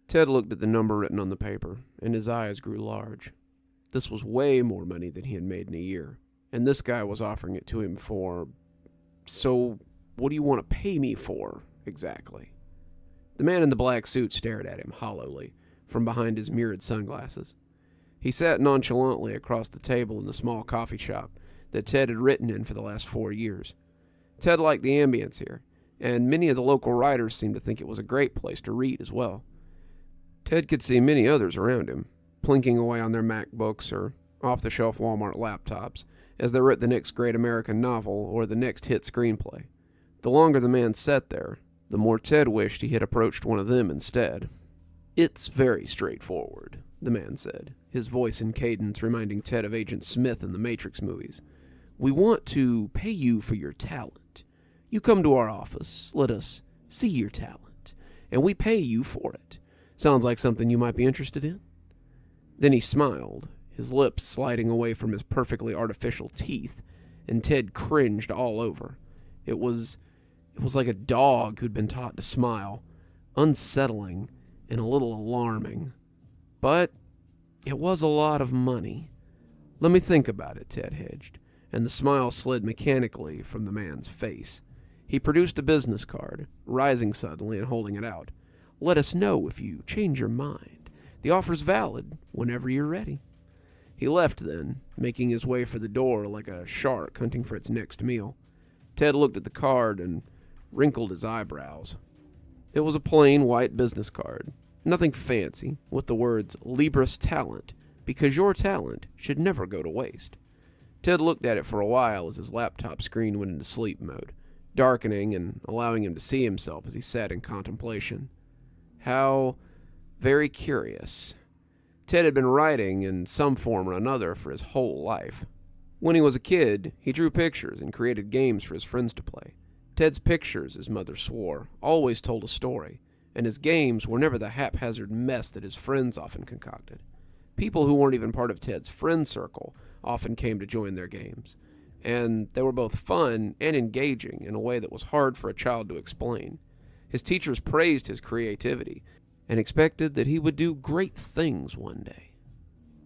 Ted looked at the number written on the paper, and his eyes grew large. This was way more money than he had made in a year, and this guy was offering it to him for... So, what do you want to pay me for, exactly? The man in the black suit stared at him hollowly, from behind his mirrored sunglasses. He sat nonchalantly across the table in the small coffee shop that Ted had written in for the last 4 years. Ted liked the ambience here, and many of the local writers seemed to think it was a great place to read as well. Ted could see many others around him, plinking away on their MacBooks or off-the-shelf Walmart laptops as they wrote the next great American novel or the next hit screenplay. The longer the man sat there, the more Ted wished he had approached one of them instead. "It's very straightforward," the man said, his voice in cadence reminding Ted of Agent Smith in the Matrix movies. "We want to pay you for your talent. You come to our office, let us see your talent, and we pay you for it. Sounds like something you might be interested in?" Then he smiled, his lips sliding away from his perfectly artificial teeth, and Ted cringed all over. It was like a dog who'd been taught to smile, unsettling and a little alarming. But it was a lot of money. "Let me think about it," Ted hedged, and the smile slid mechanically from the man's face. He produced a business card, rising suddenly and holding it out. "Let us know if you change your mind. The offer's valid whenever you're ready." He left then, making his way for the door like a shark hunting for its next meal. Ted looked at the card and wrinkled his eyebrows. It was a plain white business card, nothing fancy, with the words "Libris Talent," because your talent should never go to waste. Ted looked at it for a while as his laptop screen went into sleep mode, darkening and allowing him to see himself as he sat in contemplation. How very curious. Ted had been writing in some form or another for his whole life. When he was a kid, he drew pictures and created games for his friends to play. Ted's pictures, his mother swore, always told a story, and his games were never the haphazard mess that his friends often concocted. People who weren't even part of Ted's friend circle often came to join their games, and they were both fun and engaging in a way that was hard for a child to explain. His teachers praised his creativity and expected that he would do great things one day.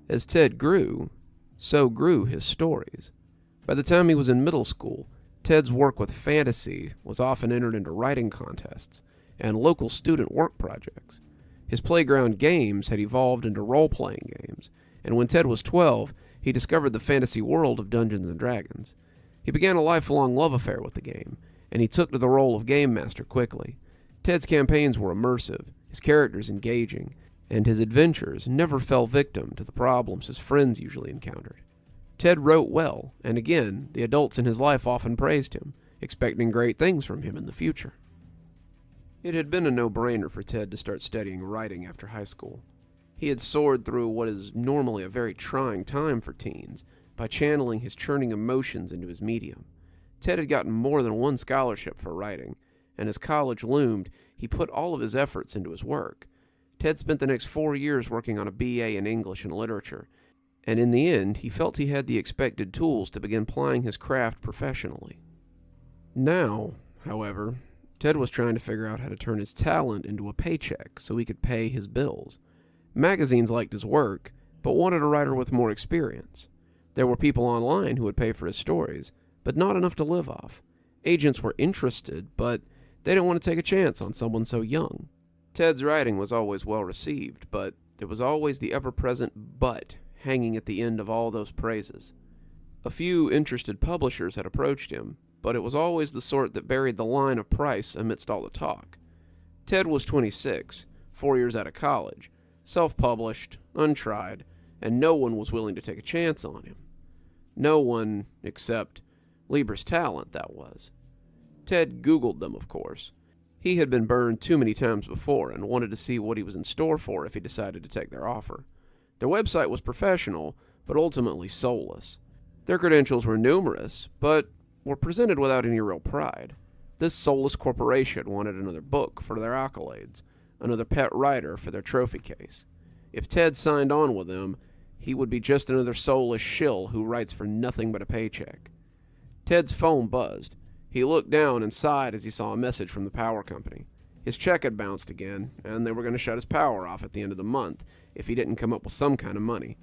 As Ted grew, so grew his stories. By the time he was in middle school, Ted's work with fantasy was often entered into writing contests and local student work projects. His playground games had evolved into role-playing games, and when Ted was 12, he discovered the fantasy world of Dungeons & Dragons. He began a lifelong love affair with the game, and he took to the role of game master quickly. Ted's campaigns were immersive, his characters engaging, and his adventures never fell victim to the problems his friends usually encountered. Ted wrote well, and again, the adults in his life often praised him, expecting great things from him in the future. It had been a no-brainer for Ted to start studying writing after high school. He had soared through what is normally a very trying time for teens by channeling his churning emotions into his medium. Ted had gotten more than one scholarship for writing, and as college loomed, he put all of his efforts into his work. Ted spent the next 4 years working on a BA in English and Literature, and in the end, he felt he had the expected tools to begin plying his craft professionally. Now, however, Ted was trying to figure out how to turn his talent into a paycheck so he could pay his bills. Magazines liked his work, but wanted a writer with more experience. There were people online who would pay for his stories, but not enough to live off. Agents were interested, but they didn't want to take a chance on someone so young. Ted's writing was always well received, but there was always the ever-present but hanging at the end of all those praises. A few interested publishers had approached him, but it was always the sort that buried the line of price amidst all the talk. Ted was 26, 4 years out of college, self-published, untried, and no one was willing to take a chance on him. No one except Libris Talent, that was. Ted Googled them, of course. He had been burned too many times before and wanted to see what he was in store for if he decided to take their offer. Their website was professional, but ultimately soulless. Their credentials were numerous, but were presented without any real pride. This soulless corporation wanted another book for their accolades, another pet writer for their trophy case. If Ted signed on with them, he would be just another soulless shill who writes for nothing but a paycheck. Ted's phone buzzed. He looked down and sighed as he saw a message from the power company. His check had bounced again, and they were going to shut his power off at the end of the month if he didn't come up with some kind of money.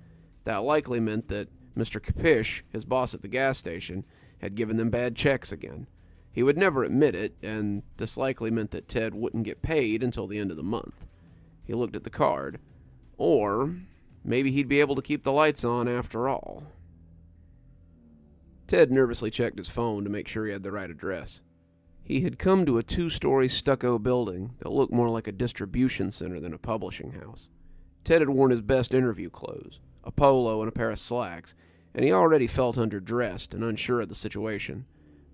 That likely meant that Mr. Capish, his boss at the gas station, had given them bad checks again. He would never admit it, and this likely meant that Ted wouldn't get paid until the end of the month. He looked at the card. Or maybe he'd be able to keep the lights on after all. Ted nervously checked his phone to make sure he had the right address. He had come to a 2-story stucco building that looked more like a distribution center than a publishing house. Ted had worn his best interview clothes, a polo and a pair of slacks, and he already felt underdressed and unsure of the situation.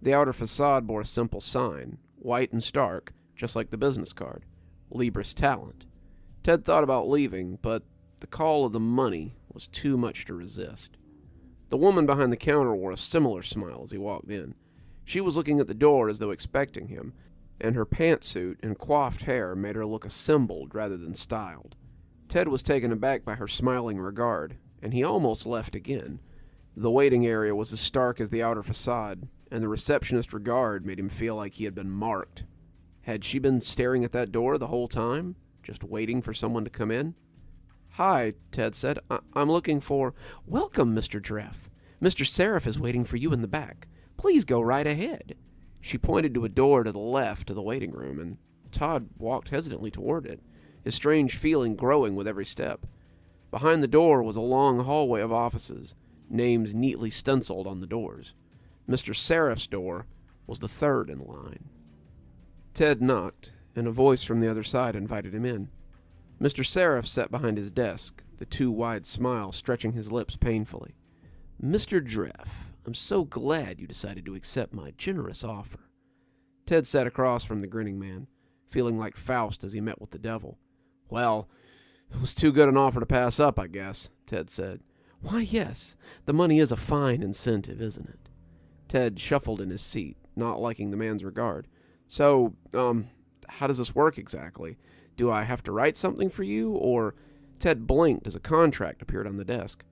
The outer facade bore a simple sign, white and stark, just like the business card, Libris Talent. Ted thought about leaving, but the call of the money was too much to resist. The woman behind the counter wore a similar smile as he walked in. She was looking at the door as though expecting him, and her pantsuit and coiffed hair made her look assembled rather than styled. Ted was taken aback by her smiling regard, and he almost left again. The waiting area was as stark as the outer facade, and the receptionist's regard made him feel like he had been marked. Had she been staring at that door the whole time, just waiting for someone to come in? "Hi," Ted said. I'm looking for—" "Welcome, Mr. Dreff. Mr. Sereph is waiting for you in the back. Please go right ahead." She pointed to a door to the left of the waiting room, and Todd walked hesitantly toward it, his strange feeling growing with every step. Behind the door was a long hallway of offices, names neatly stenciled on the doors. Mr. Sereph's door was the third in line. Ted knocked, and a voice from the other side invited him in. Mr. Sereph sat behind his desk, the too wide smile stretching his lips painfully. "Mr. Dreff, I'm so glad you decided to accept my generous offer." Ted sat across from the grinning man, feeling like Faust as he met with the devil. "Well, it was too good an offer to pass up, I guess," Ted said. "Why, yes. The money is a fine incentive, isn't it?" Ted shuffled in his seat, not liking the man's regard. "So, how does this work exactly? Do I have to write something for you, or—" Ted blinked as a contract appeared on the desk.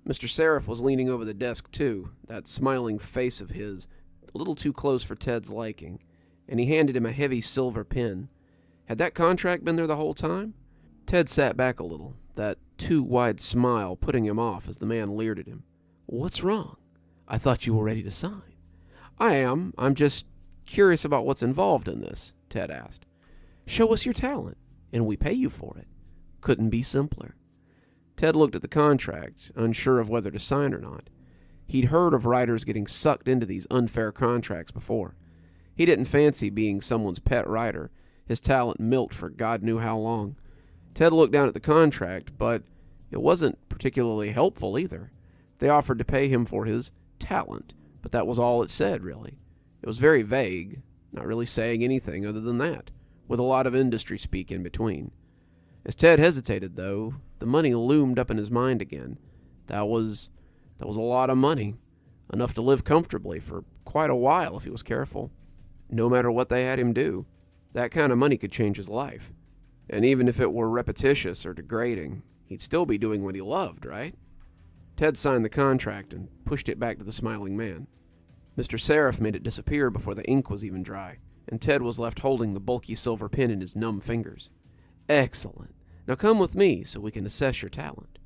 Mr. Sereph was leaning over the desk, too, that smiling face of his, a little too close for Ted's liking, and he handed him a heavy silver pen. Had that contract been there the whole time? Ted sat back a little, that too wide smile putting him off as the man leered at him. "What's wrong? I thought you were ready to sign." "I am. I'm just curious about what's involved in this," Ted asked. "Show us your talent, and we pay you for it. Couldn't be simpler." Ted looked at the contract, unsure of whether to sign or not. He'd heard of writers getting sucked into these unfair contracts before. He didn't fancy being someone's pet writer, his talent milked for God knew how long. Ted looked down at the contract, but it wasn't particularly helpful either. They offered to pay him for his talent, but that was all it said, really. It was very vague, not really saying anything other than that, with a lot of industry speak in between. As Ted hesitated, though, the money loomed up in his mind again. That was a lot of money, enough to live comfortably for quite a while if he was careful. No matter what they had him do, that kind of money could change his life. And even if it were repetitious or degrading, he'd still be doing what he loved, right? Ted signed the contract and pushed it back to the smiling man. Mr. Sereph made it disappear before the ink was even dry, and Ted was left holding the bulky silver pen in his numb fingers. "Excellent. Now come with me so we can assess your talent."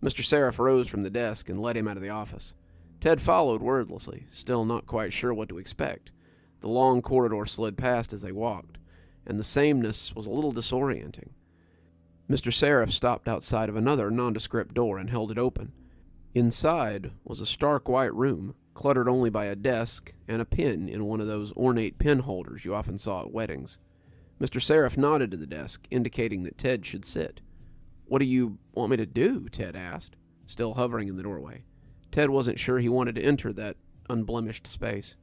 Mr. Sereph rose from the desk and led him out of the office. Ted followed wordlessly, still not quite sure what to expect. The long corridor slid past as they walked, and the sameness was a little disorienting. Mr. Sereph stopped outside of another nondescript door and held it open. Inside was a stark white room, cluttered only by a desk and a pin in one of those ornate pin holders you often saw at weddings. Mr. Sereph nodded to the desk, indicating that Ted should sit. "What do you want me to do?" Ted asked, still hovering in the doorway. Ted wasn't sure he wanted to enter that unblemished space.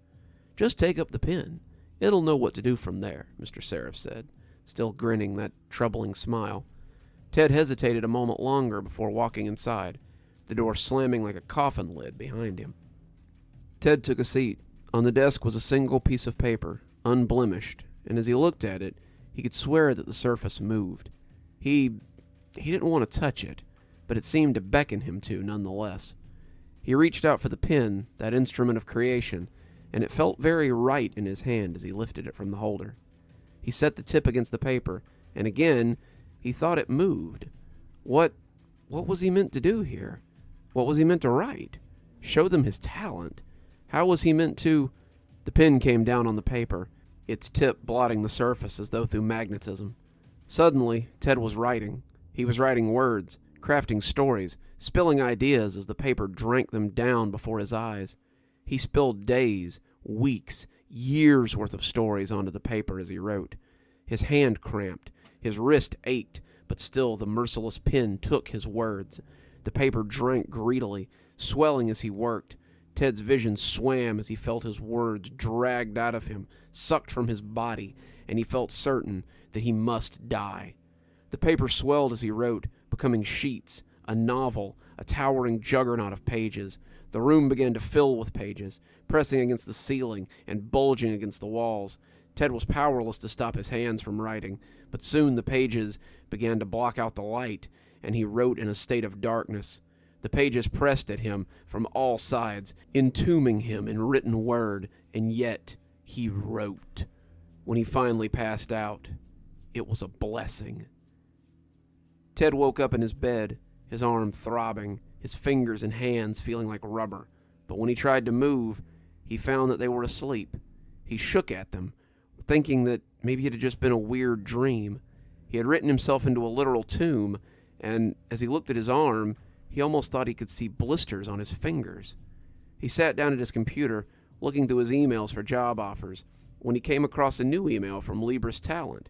"Just take up the pen. It'll know what to do from there," Mr. Sereph said, still grinning that troubling smile. Ted hesitated a moment longer before walking inside, the door slamming like a coffin lid behind him. Ted took a seat. On the desk was a single piece of paper, unblemished, and as he looked at it, he could swear that the surface moved. He didn't want to touch it, but it seemed to beckon him to nonetheless. He reached out for the pen, that instrument of creation, and it felt very right in his hand as he lifted it from the holder. He set the tip against the paper, and again he thought it moved. What was he meant to do here? What was he meant to write? Show them his talent? How was he meant to... The pen came down on the paper, its tip blotting the surface as though through magnetism. Suddenly, Ted was writing. He was writing words, crafting stories, spilling ideas as the paper drank them down before his eyes. He spilled days, weeks, years' worth of stories onto the paper as he wrote. His hand cramped, his wrist ached, but still the merciless pen took his words. The paper drank greedily, swelling as he worked. Ted's vision swam as he felt his words dragged out of him, sucked from his body, and he felt certain that he must die. The paper swelled as he wrote, becoming sheets, a novel, a towering juggernaut of pages. The room began to fill with pages, pressing against the ceiling and bulging against the walls. Ted was powerless to stop his hands from writing, but soon the pages began to block out the light, and he wrote in a state of darkness. The pages pressed at him from all sides, entombing him in written word, and yet he wrote. When he finally passed out, it was a blessing. Ted woke up in his bed, his arm throbbing, his fingers and hands feeling like rubber. But when he tried to move, he found that they were asleep. He shook at them, thinking that maybe it had just been a weird dream. He had written himself into a literal tomb, and as he looked at his arm, he almost thought he could see blisters on his fingers. He sat down at his computer, looking through his emails for job offers, when he came across a new email from Libris Talent.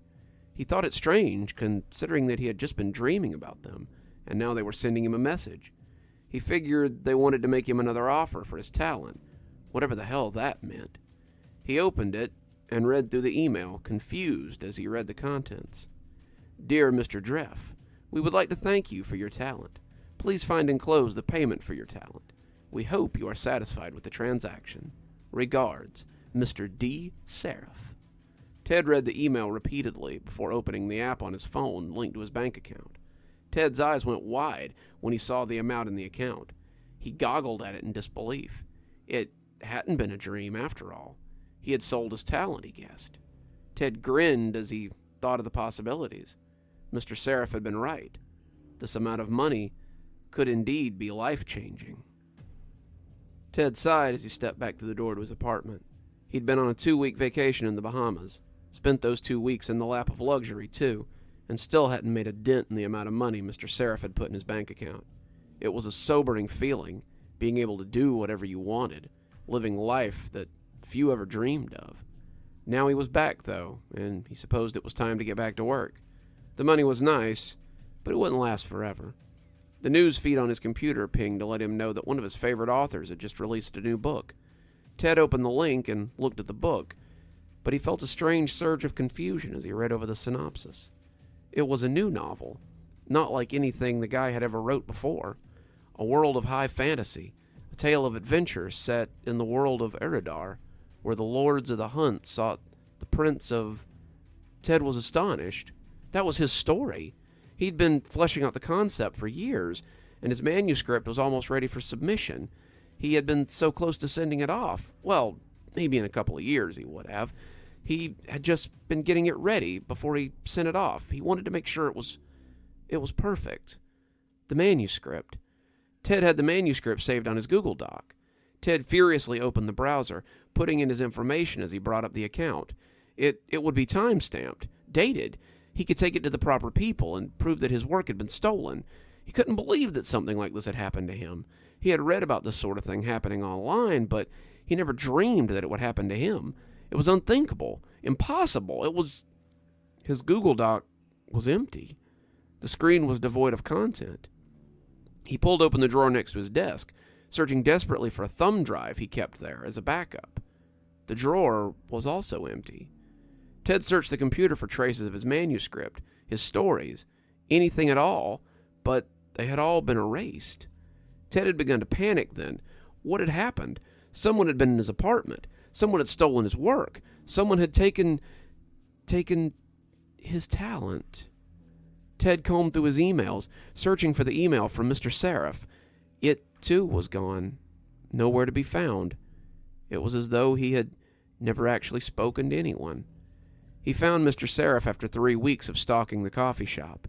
He thought it strange, considering that he had just been dreaming about them, and now they were sending him a message. He figured they wanted to make him another offer for his talent, whatever the hell that meant. He opened it and read through the email, confused as he read the contents. Dear Mr. Dreff, we would like to thank you for your talent. Please find enclosed the payment for your talent. We hope you are satisfied with the transaction. Regards, Mr. D. Sereph. Ted read the email repeatedly before opening the app on his phone linked to his bank account. Ted's eyes went wide when he saw the amount in the account. He goggled at it in disbelief. It hadn't been a dream after all. He had sold his talent, he guessed. Ted grinned as he thought of the possibilities. Mr. Sereph had been right. This amount of money could indeed be life-changing. Ted sighed as he stepped back through the door to his apartment. He'd been on a 2-week vacation in the Bahamas, spent those 2 weeks in the lap of luxury, too, and still hadn't made a dent in the amount of money Mr. Sereph had put in his bank account. It was a sobering feeling, being able to do whatever you wanted, living life that few ever dreamed of. Now he was back, though, and he supposed it was time to get back to work. The money was nice, but it wouldn't last forever. The news feed on his computer pinged to let him know that one of his favorite authors had just released a new book. Ted opened the link and looked at the book, but he felt a strange surge of confusion as he read over the synopsis. It was a new novel, not like anything the guy had ever wrote before. A world of high fantasy, a tale of adventure set in the world of Eridar, where the lords of the hunt sought the prince of... Ted was astonished. That was his story. He'd been fleshing out the concept for years, and his manuscript was almost ready for submission. He had been so close to sending it off. Well, maybe in a couple of years he would have. He had just been getting it ready before he sent it off. He wanted to make sure it was perfect. The manuscript. Ted had the manuscript saved on his Google Doc. Ted furiously opened the browser, putting in his information as he brought up the account. It would be time-stamped, dated. He could take it to the proper people and prove that his work had been stolen. He couldn't believe that something like this had happened to him. He had read about this sort of thing happening online, but he never dreamed that it would happen to him. It was unthinkable, impossible. His Google Doc was empty. The screen was devoid of content. He pulled open the drawer next to his desk, searching desperately for a thumb drive he kept there as a backup. The drawer was also empty. Ted searched the computer for traces of his manuscript, his stories, anything at all, but they had all been erased. Ted had begun to panic then. What had happened? Someone had been in his apartment. Someone had stolen his work. Someone had taken his talent. Ted combed through his emails, searching for the email from Mr. Sereph. It, too, was gone. Nowhere to be found. It was as though he had never actually spoken to anyone. He found Mr. Sereph after 3 weeks of stalking the coffee shop.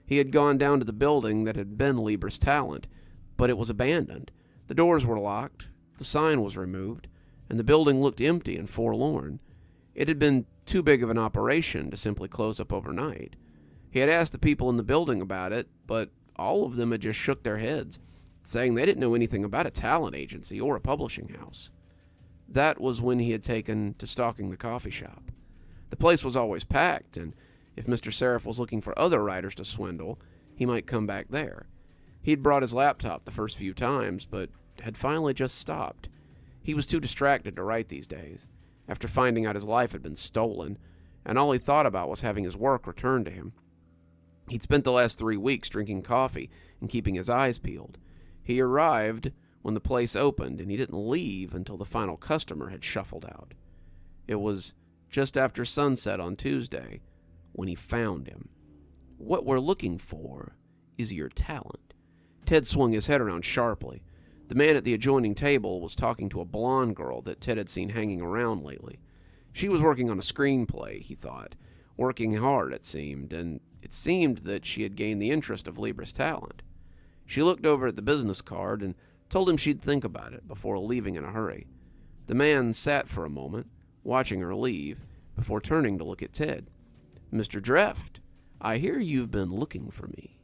He had gone down to the building that had been Lieber's Talent, but it was abandoned. The doors were locked, the sign was removed, and the building looked empty and forlorn. It had been too big of an operation to simply close up overnight. He had asked the people in the building about it, but all of them had just shook their heads, saying they didn't know anything about a talent agency or a publishing house. That was when he had taken to stalking the coffee shop. The place was always packed, and if Mr. Sereph was looking for other writers to swindle, he might come back there. He'd brought his laptop the first few times, but had finally just stopped. He was too distracted to write these days, after finding out his life had been stolen, and all he thought about was having his work returned to him. He'd spent the last 3 weeks drinking coffee and keeping his eyes peeled. He arrived when the place opened, and he didn't leave until the final customer had shuffled out. It was just after sunset on Tuesday when he found him. "What we're looking for is your talent." Ted swung his head around sharply. The man at the adjoining table was talking to a blonde girl that Ted had seen hanging around lately. She was working on a screenplay, he thought. Working hard, it seemed, and it seemed that she had gained the interest of Lieber's Talent. She looked over at the business card and told him she'd think about it before leaving in a hurry. The man sat for a moment, watching her leave, before turning to look at Ted. "Mr. Dreft, I hear you've been looking for me."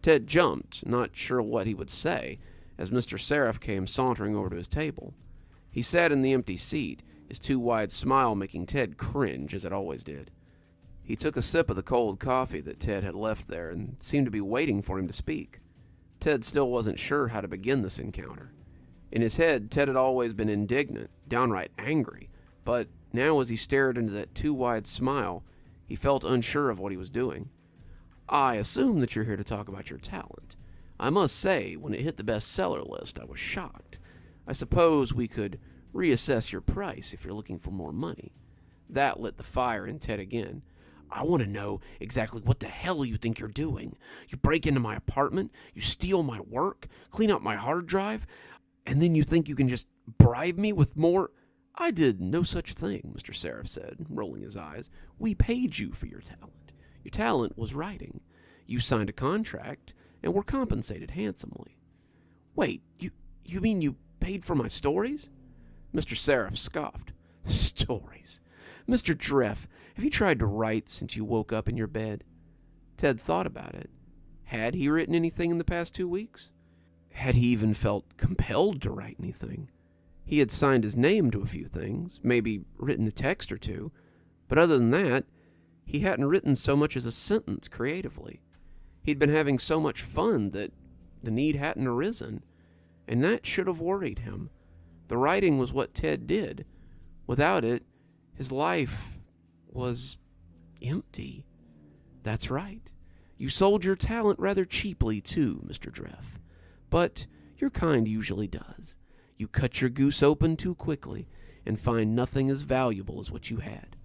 Ted jumped, not sure what he would say, as Mr. Sereph came sauntering over to his table. He sat in the empty seat, his too wide smile making Ted cringe as it always did. He took a sip of the cold coffee that Ted had left there and seemed to be waiting for him to speak. Ted still wasn't sure how to begin this encounter. In his head, Ted had always been indignant, downright angry, but now as he stared into that too wide smile, he felt unsure of what he was doing. "I assume that you're here to talk about your talent. I must say, when it hit the bestseller list, I was shocked. I suppose we could reassess your price if you're looking for more money." That lit the fire in Ted again. "I want to know exactly what the hell you think you're doing. You break into my apartment, you steal my work, clean out my hard drive, and then you think you can just bribe me with more—" "I did no such thing," Mr. Sereph said, rolling his eyes. "We paid you for your talent. Your talent was writing. You signed a contract and were compensated handsomely." "Wait, you mean you paid for my stories?" Mr. Sereph scoffed. "Stories? Mr. Dreft, have you tried to write since you woke up in your bed?" Ted thought about it. Had he written anything in the past 2 weeks? Had he even felt compelled to write anything? He had signed his name to a few things, maybe written a text or two, but other than that, he hadn't written so much as a sentence creatively. He'd been having so much fun that the need hadn't arisen, and that should have worried him. The writing was what Ted did. Without it, his life was empty. "That's right. You sold your talent rather cheaply, too, Mr. Dreft. But your kind usually does. You cut your goose open too quickly and find nothing as valuable as what you had."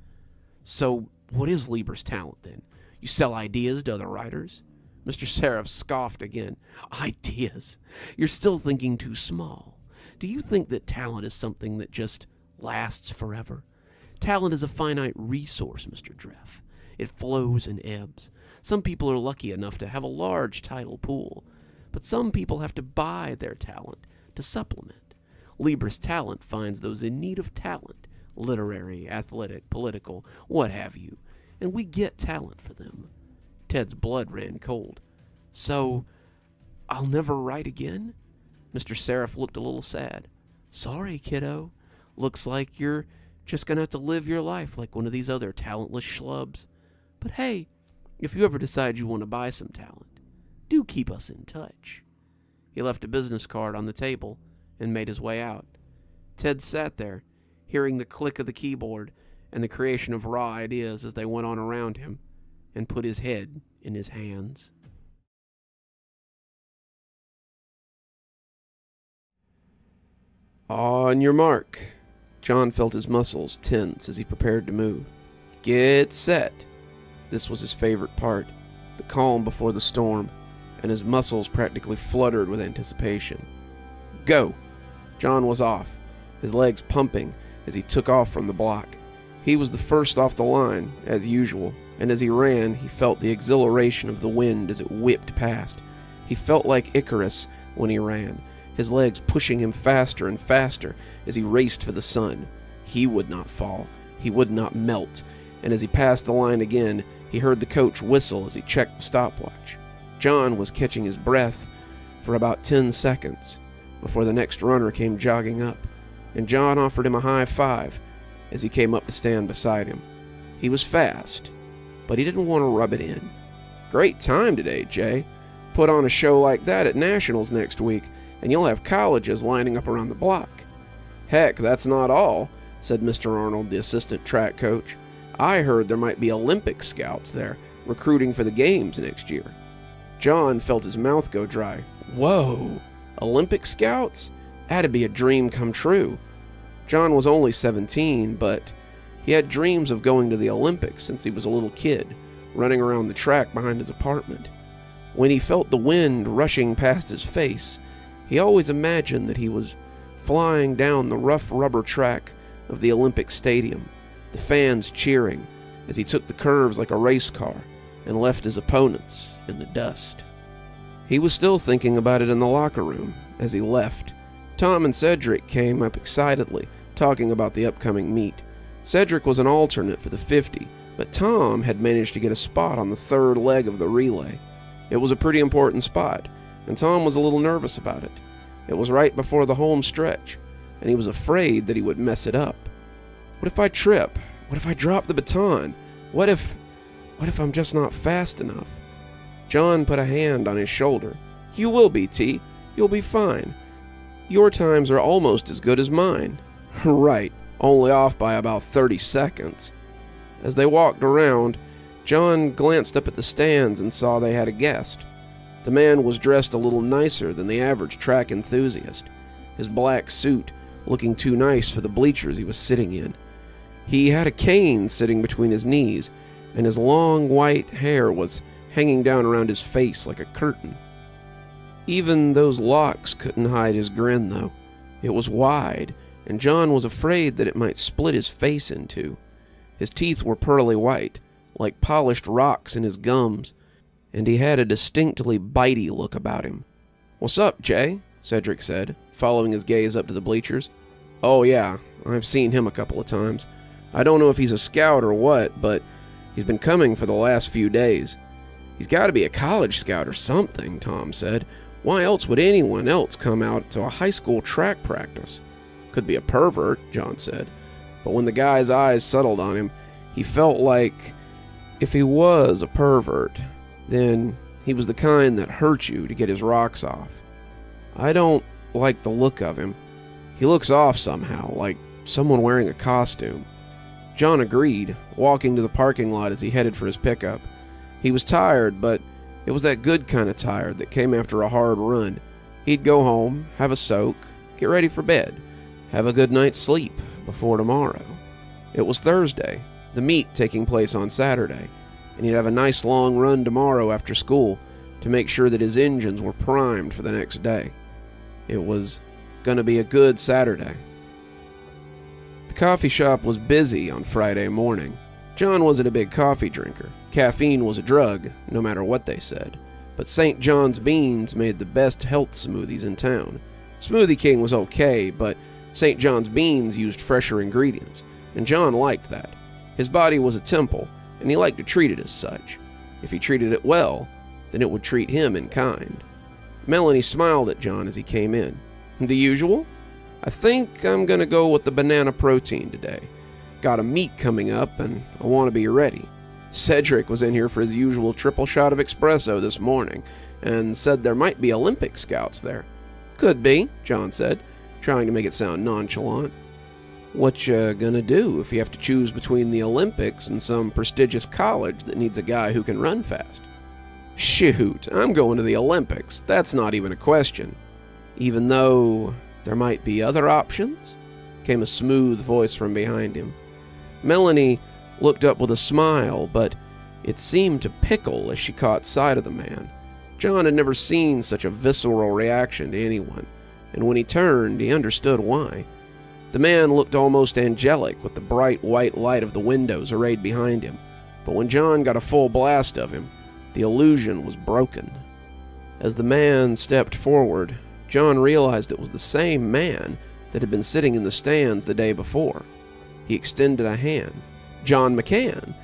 "So what is Lieber's Talent, then? You sell ideas to other writers?" Mr. Sereph scoffed again. "Ideas? You're still thinking too small. Do you think that talent is something that just lasts forever? Talent is a finite resource, Mr. Dreft. It flows and ebbs. Some people are lucky enough to have a large tidal pool, but some people have to buy their talent to supplement. Lieber's Talent finds those in need of talent, literary, athletic, political, what have you, and we get talent for them." Ted's blood ran cold. "So, I'll never write again?" Mr. Sereph looked a little sad. "Sorry, kiddo. Looks like you're just gonna have to live your life like one of these other talentless schlubs. But hey, if you ever decide you want to buy some talent, do keep us in touch." He left a business card on the table and made his way out. Ted sat there, hearing the click of the keyboard and the creation of raw ideas as they went on around him, and put his head in his hands. On your mark. John felt his muscles tense as he prepared to move. Get set. This was his favorite part, the calm before the storm, and his muscles practically fluttered with anticipation. Go! John was off, his legs pumping as he took off from the block. He was the first off the line, as usual, and as he ran, he felt the exhilaration of the wind as it whipped past. He felt like Icarus when he ran, his legs pushing him faster and faster as he raced for the sun. He would not fall. He would not melt. And as he passed the line again, he heard the coach whistle as he checked the stopwatch. John was catching his breath for about 10 seconds before the next runner came jogging up, and John offered him a high five as he came up to stand beside him. He was fast, but he didn't want to rub it in. "Great time today, Jay. Put on a show like that at Nationals next week, and you'll have colleges lining up around the block." "Heck, that's not all," said Mr. Arnold, the assistant track coach. "I heard there might be Olympic scouts there, recruiting for the games next year." John felt his mouth go dry. Whoa, Olympic scouts? That'd be a dream come true. John was only 17, but he had dreams of going to the Olympics since he was a little kid, running around the track behind his apartment. When he felt the wind rushing past his face, he always imagined that he was flying down the rough rubber track of the Olympic Stadium, the fans cheering as he took the curves like a race car and left his opponents in the dust. He was still thinking about it in the locker room as he left. Tom and Cedric came up excitedly, talking about the upcoming meet. Cedric was an alternate for the 50, but Tom had managed to get a spot on the third leg of the relay. It was a pretty important spot, and Tom was a little nervous about it. It was right before the home stretch, and he was afraid that he would mess it up. What if I trip? What if I drop the baton? What if I'm just not fast enough? John put a hand on his shoulder. "You will be, T. You'll be fine. Your times are almost as good as mine." "Right, only off by about 30 seconds. As they walked around, John glanced up at the stands and saw they had a guest. The man was dressed a little nicer than the average track enthusiast, his black suit looking too nice for the bleachers he was sitting in. He had a cane sitting between his knees, and his long white hair was hanging down around his face like a curtain. Even those locks couldn't hide his grin, though. It was wide, and John was afraid that it might split his face in two. His teeth were pearly white, like polished rocks in his gums, and he had a distinctly bitey look about him. "What's up, Jay?" Cedric said, following his gaze up to the bleachers. "Oh yeah, I've seen him a couple of times. I don't know if he's a scout or what, but he's been coming for the last few days." "He's got to be a college scout or something," Tom said. "Why else would anyone else come out to a high school track practice?" "Could be a pervert," John said. But when the guy's eyes settled on him, he felt like if he was a pervert, then he was the kind that hurt you to get his rocks off. "I don't like the look of him. He looks off somehow, like someone wearing a costume." John agreed, walking to the parking lot as he headed for his pickup. He was tired, but it was that good kind of tired that came after a hard run. He'd go home, have a soak, get ready for bed, have a good night's sleep before tomorrow. It was Thursday, the meet taking place on Saturday, and he'd have a nice long run tomorrow after school to make sure that his engines were primed for the next day. It was going to be a good Saturday. The coffee shop was busy on Friday morning. John wasn't a big coffee drinker. Caffeine was a drug, no matter what they said. But St. John's Beans made the best health smoothies in town. Smoothie King was okay, but St. John's Beans used fresher ingredients, and John liked that. His body was a temple, and he liked to treat it as such. If he treated it well, then it would treat him in kind. Melanie smiled at John as he came in. "The usual? I think I'm going to go with the banana protein today. Got a meet coming up, and I want to be ready. Cedric was in here for his usual triple shot of espresso this morning, and said there might be Olympic scouts there." "Could be," John said, trying to make it sound nonchalant. "What you gonna do if you have to choose between the Olympics and some prestigious college that needs a guy who can run fast?" "Shoot, I'm going to the Olympics. That's not even a question." "Even though there might be other options?" came a smooth voice from behind him. Melanie looked up with a smile, but it seemed to pickle as she caught sight of the man. John had never seen such a visceral reaction to anyone, and when he turned, he understood why. The man looked almost angelic with the bright white light of the windows arrayed behind him, but when John got a full blast of him, the illusion was broken. As the man stepped forward, John realized it was the same man that had been sitting in the stands the day before. He extended a hand. "John McCann,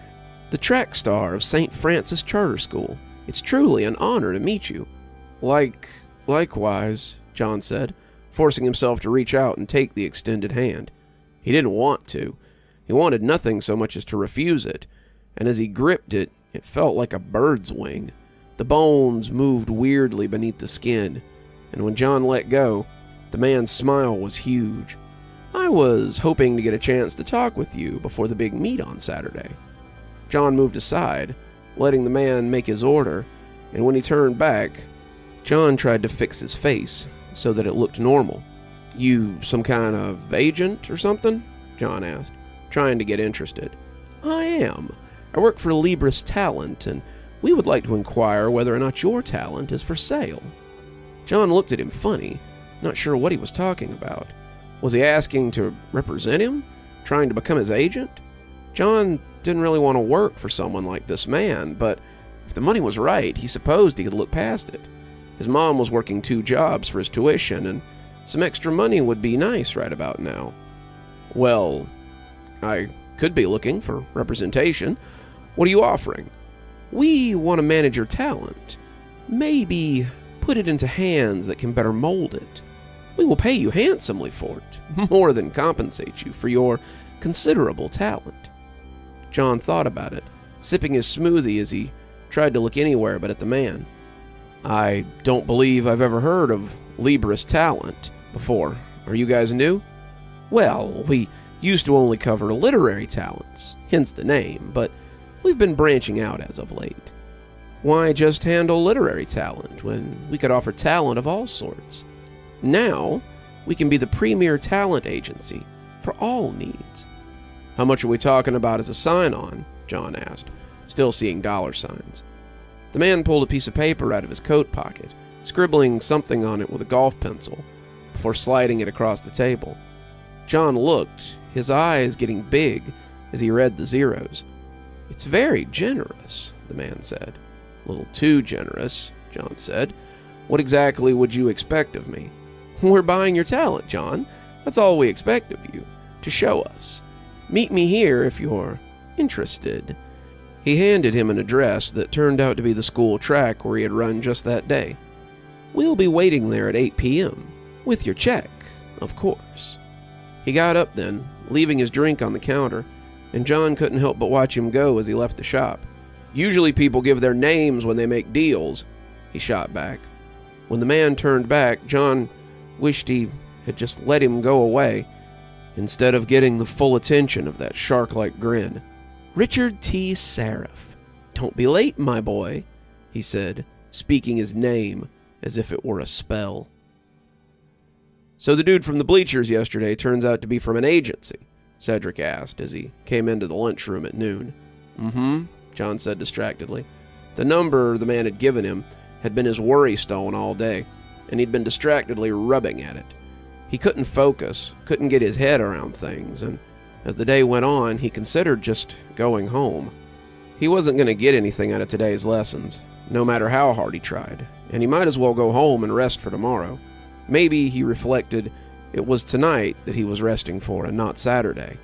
the track star of St. Francis Charter School. It's truly an honor to meet you." Likewise, John said, forcing himself to reach out and take the extended hand. He didn't want to. He wanted nothing so much as to refuse it, and as he gripped it, it felt like a bird's wing. The bones moved weirdly beneath the skin, and when John let go, the man's smile was huge. "I was hoping to get a chance to talk with you before the big meet on Saturday." John moved aside, letting the man make his order, and when he turned back, John tried to fix his face so that it looked normal. "You some kind of agent or something?" John asked, trying to get interested. "I am. I work for Libris Talent, and we would like to inquire whether or not your talent is for sale." John looked at him funny, not sure what he was talking about. Was he asking to represent him? Trying to become his agent? John didn't really want to work for someone like this man, but if the money was right, he supposed he could look past it. His mom was working 2 jobs for his tuition, and some extra money would be nice right about now. "Well, I could be looking for representation. What are you offering?" "We want to manage your talent. Maybe put it into hands that can better mold it. We will pay you handsomely for it, more than compensate you for your considerable talent." John thought about it, sipping his smoothie as he tried to look anywhere but at the man. "I don't believe I've ever heard of Libris Talent before. Are you guys new?" "Well, we used to only cover literary talents, hence the name, but we've been branching out as of late." "Why just handle literary talent when we could offer talent of all sorts? Now, we can be the premier talent agency for all needs." "How much are we talking about as a sign-on?" John asked, still seeing dollar signs. The man pulled a piece of paper out of his coat pocket, scribbling something on it with a golf pencil, before sliding it across the table. John looked, his eyes getting big as he read the zeros. "It's very generous," the man said. "A little too generous," John said. "What exactly would you expect of me?" "We're buying your talent, John. That's all we expect of you, to show us. Meet me here if you're interested." He handed him an address that turned out to be the school track where he had run just that day. "We'll be waiting there at 8 p.m., with your check, of course." He got up then, leaving his drink on the counter, and John couldn't help but watch him go as he left the shop. "Usually people give their names when they make deals," he shot back. When the man turned back, John wished he had just let him go away, instead of getting the full attention of that shark-like grin. "Richard T. Sereph. Don't be late, my boy," he said, speaking his name as if it were a spell. "So the dude from the bleachers yesterday turns out to be from an agency?" Cedric asked as he came into the lunchroom at noon. "Mm-hmm," John said distractedly. The number the man had given him had been his worry stone all day, and he'd been distractedly rubbing at it. He couldn't focus, couldn't get his head around things, and as the day went on, he considered just going home. He wasn't going to get anything out of today's lessons, no matter how hard he tried, and he might as well go home and rest for tomorrow. Maybe, he reflected, it was tonight that he was resting for and not Saturday.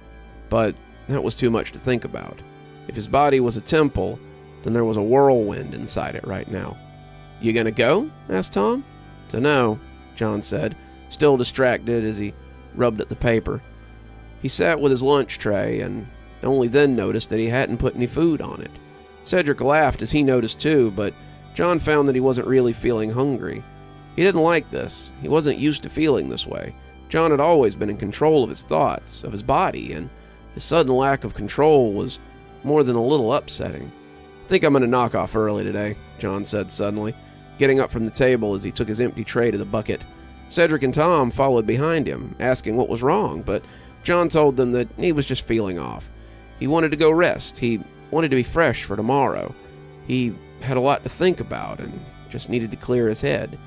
But that was too much to think about. If his body was a temple, then there was a whirlwind inside it right now. "You gonna go?" asked Tom. "Dunno," John said, still distracted as he rubbed at the paper. He sat with his lunch tray and only then noticed that he hadn't put any food on it. Cedric laughed as he noticed too, but John found that he wasn't really feeling hungry. He didn't like this. He wasn't used to feeling this way. John had always been in control of his thoughts, of his body, and his sudden lack of control was more than a little upsetting. "I think I'm going to knock off early today," John said suddenly, getting up from the table as he took his empty tray to the bucket. Cedric and Tom followed behind him, asking what was wrong, but John told them that he was just feeling off. He wanted to go rest. He wanted to be fresh for tomorrow. He had a lot to think about and just needed to clear his head.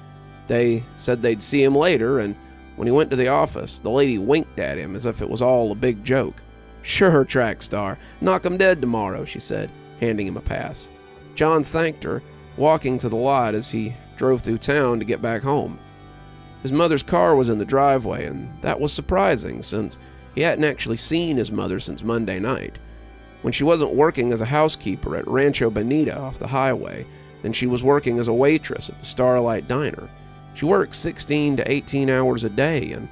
They said they'd see him later, and When he went to the office, the lady winked at him as if it was all a big joke. "Sure, track star. Knock 'em dead tomorrow," she said, handing him a pass. John thanked her, walking to the lot as he drove through town to get back home. His mother's car was in the driveway, and that was surprising since he hadn't actually seen his mother since Monday night. When she wasn't working as a housekeeper at Rancho Bonita off the highway, then she was working as a waitress at the Starlight Diner. She worked 16 to 18 hours a day and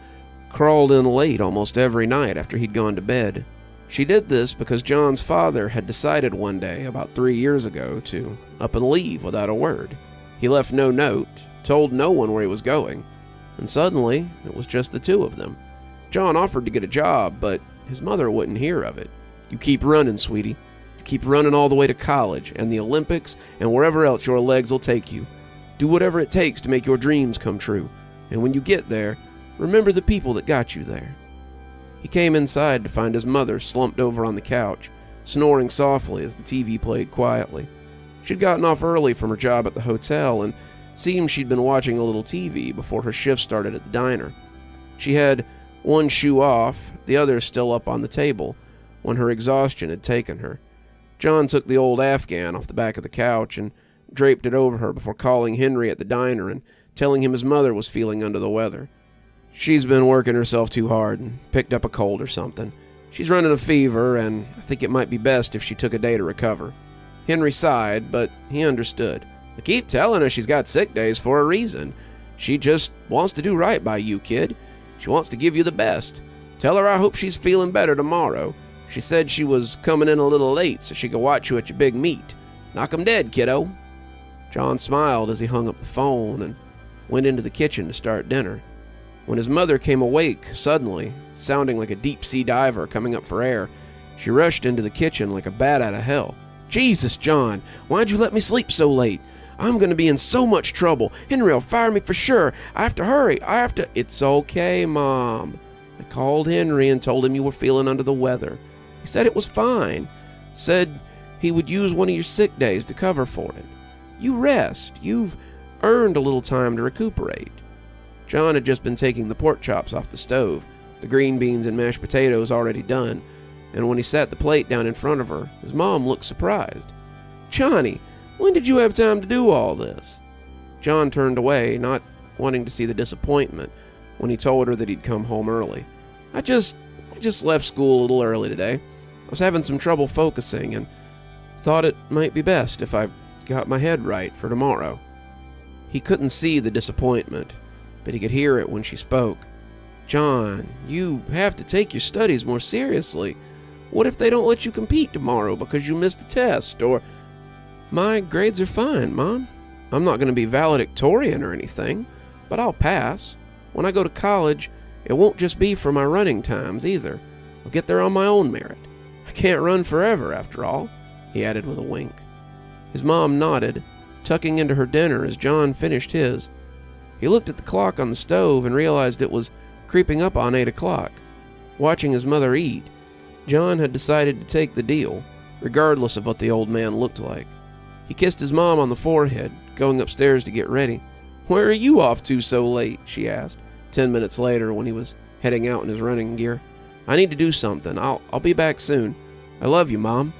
crawled in late almost every night after he'd gone to bed. She did this because John's father had decided one day about 3 years ago to up and leave without a word. He left no note, told no one where he was going, and suddenly it was just the two of them. John offered to get a job, but his mother wouldn't hear of it. "You keep running, sweetie. You keep running all the way to college and the Olympics and wherever else your legs will take you. Do whatever it takes to make your dreams come true. And when you get there, remember the people that got you there." He came inside to find his mother slumped over on the couch, snoring softly as the TV played quietly. She'd gotten off early from her job at the hotel and seemed she'd been watching a little TV before her shift started at the diner. She had one shoe off, the other still up on the table, when her exhaustion had taken her. John took the old Afghan off the back of the couch and draped it over her before calling Henry at the diner and telling him his mother was feeling under the weather. "She's been working herself too hard and picked up a cold or something. She's running a fever, and I think it might be best if she took a day to recover." Henry sighed, but he understood. "I keep telling her she's got sick days for a reason. She just wants to do right by you, kid. She wants to give you the best. Tell her I hope she's feeling better tomorrow. She said she was coming in a little late so she could watch you at your big meet. Knock 'em dead, kiddo." John smiled as he hung up the phone and went into the kitchen to start dinner. When his mother came awake suddenly, sounding like a deep-sea diver coming up for air, she rushed into the kitchen like a bat out of hell. "Jesus, John, why'd you let me sleep so late? I'm going to be in so much trouble. Henry'll fire me for sure. I have to hurry. "It's okay, Mom. I called Henry and told him you were feeling under the weather. He said it was fine. Said he would use one of your sick days to cover for it. You rest. You've earned a little time to recuperate." John had just been taking the pork chops off the stove, the green beans and mashed potatoes already done, and when he sat the plate down in front of her, his mom looked surprised. "Johnny, when did you have time to do all this?" John turned away, not wanting to see the disappointment when he told her that he'd come home early. I just left school a little early today. I was having some trouble focusing and thought it might be best if I got my head right for tomorrow." He couldn't see the disappointment, but he could hear it when she spoke. "John, you have to take your studies more seriously. What if they don't let you compete tomorrow because you missed the test? Or..." "My grades are fine, Mom. I'm not going to be valedictorian or anything, but I'll pass. When I go to college, it won't just be for my running times either. I'll get there on my own merit. I can't run forever, after all," he added with a wink. His mom nodded, tucking into her dinner as John finished his. He looked at the clock on the stove and realized it was creeping up on 8 o'clock. Watching his mother eat, John had decided to take the deal, regardless of what the old man looked like. He kissed his mom on the forehead, going upstairs to get ready. "Where are you off to so late?" she asked, 10 minutes later when he was heading out in his running gear. "I need to do something. I'll be back soon. I love you, Mom."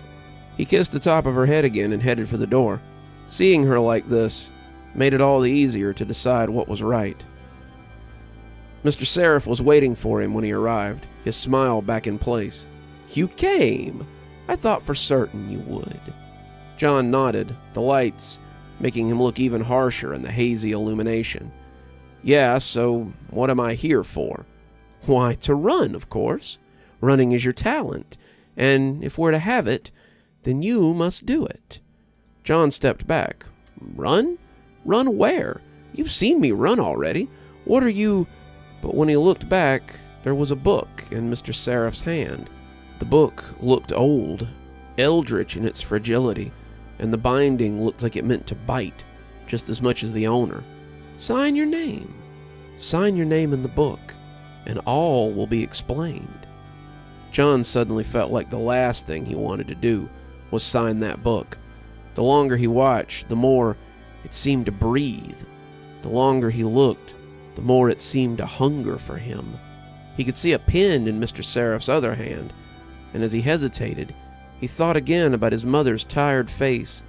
He kissed the top of her head again and headed for the door. Seeing her like this made it all the easier to decide what was right. Mr. Sereph was waiting for him when he arrived, his smile back in place. "You came. I thought for certain you would." John nodded, the lights making him look even harsher in the hazy illumination. "Yeah, so what am I here for?" "Why, to run, of course. Running is your talent, and if we're to have it, then you must do it." John stepped back. "Run? Run where? You've seen me run already. What are you—" But when he looked back, there was a book in Mr. Sereth's hand. The book looked old, eldritch in its fragility, and the binding looked like it meant to bite, just as much as the owner. "Sign your name. Sign your name in the book, and all will be explained." John suddenly felt like the last thing he wanted to do was sign that book. The longer he watched, the more it seemed to breathe. The longer he looked, the more it seemed to hunger for him. He could see a pin in Mr. Sereth's other hand, and as he hesitated, he thought again about his mother's tired face.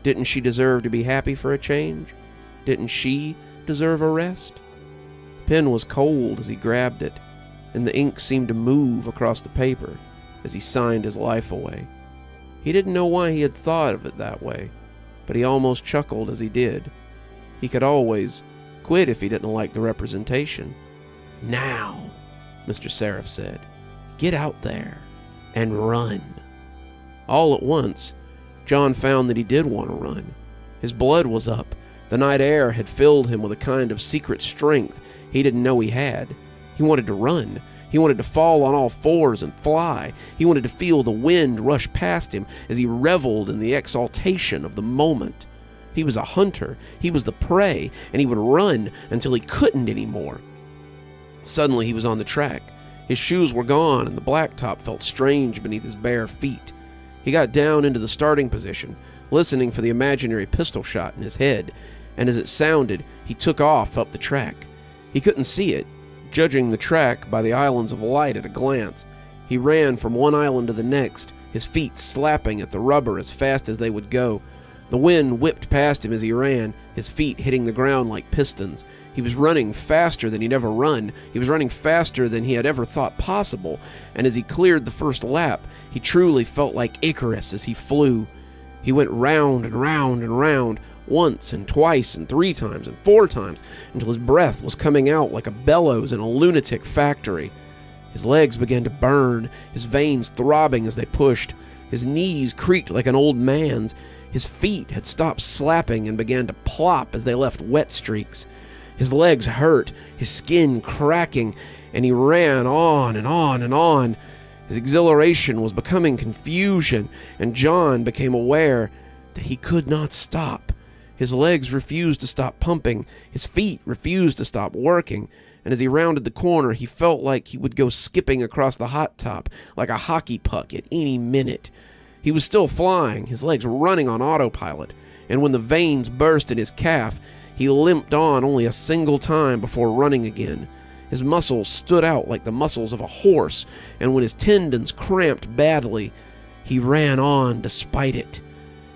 Didn't she deserve to be happy for a change? Didn't she deserve a rest? The pen was cold as he grabbed it, and the ink seemed to move across the paper as he signed his life away. He didn't know why he had thought of it that way, but he almost chuckled as he did. He could always quit if he didn't like the representation. "Now," Mr. Sereph said, "get out there and run." All at once, John found that he did want to run. His blood was up. The night air had filled him with a kind of secret strength he didn't know he had. He wanted to run. He wanted to fall on all fours and fly. He wanted to feel the wind rush past him as he reveled in the exaltation of the moment. He was a hunter. He was the prey, and he would run until he couldn't anymore. Suddenly he was on the track. His shoes were gone, and the blacktop felt strange beneath his bare feet. He got down into the starting position, listening for the imaginary pistol shot in his head, and as it sounded, he took off up the track. He couldn't see it, judging the track by the islands of light at a glance. He ran from one island to the next, his feet slapping at the rubber as fast as they would go. The wind whipped past him as he ran, his feet hitting the ground like pistons. He was running faster than he'd ever run. He was running faster than he had ever thought possible, and as he cleared the first lap, he truly felt like Icarus as he flew. He went round and round and round, once and twice and 3 times and 4 times, until his breath was coming out like a bellows in a lunatic factory. His legs began to burn, his veins throbbing as they pushed. His knees creaked like an old man's. His feet had stopped slapping and began to plop as they left wet streaks. His legs hurt, his skin cracking, and he ran on and on and on. His exhilaration was becoming confusion, and John became aware that he could not stop. His legs refused to stop pumping, his feet refused to stop working, and as he rounded the corner, he felt like he would go skipping across the hot top like a hockey puck at any minute. He was still flying, his legs running on autopilot, and when the veins burst in his calf, he limped on only a single time before running again. His muscles stood out like the muscles of a horse, and when his tendons cramped badly, he ran on despite it.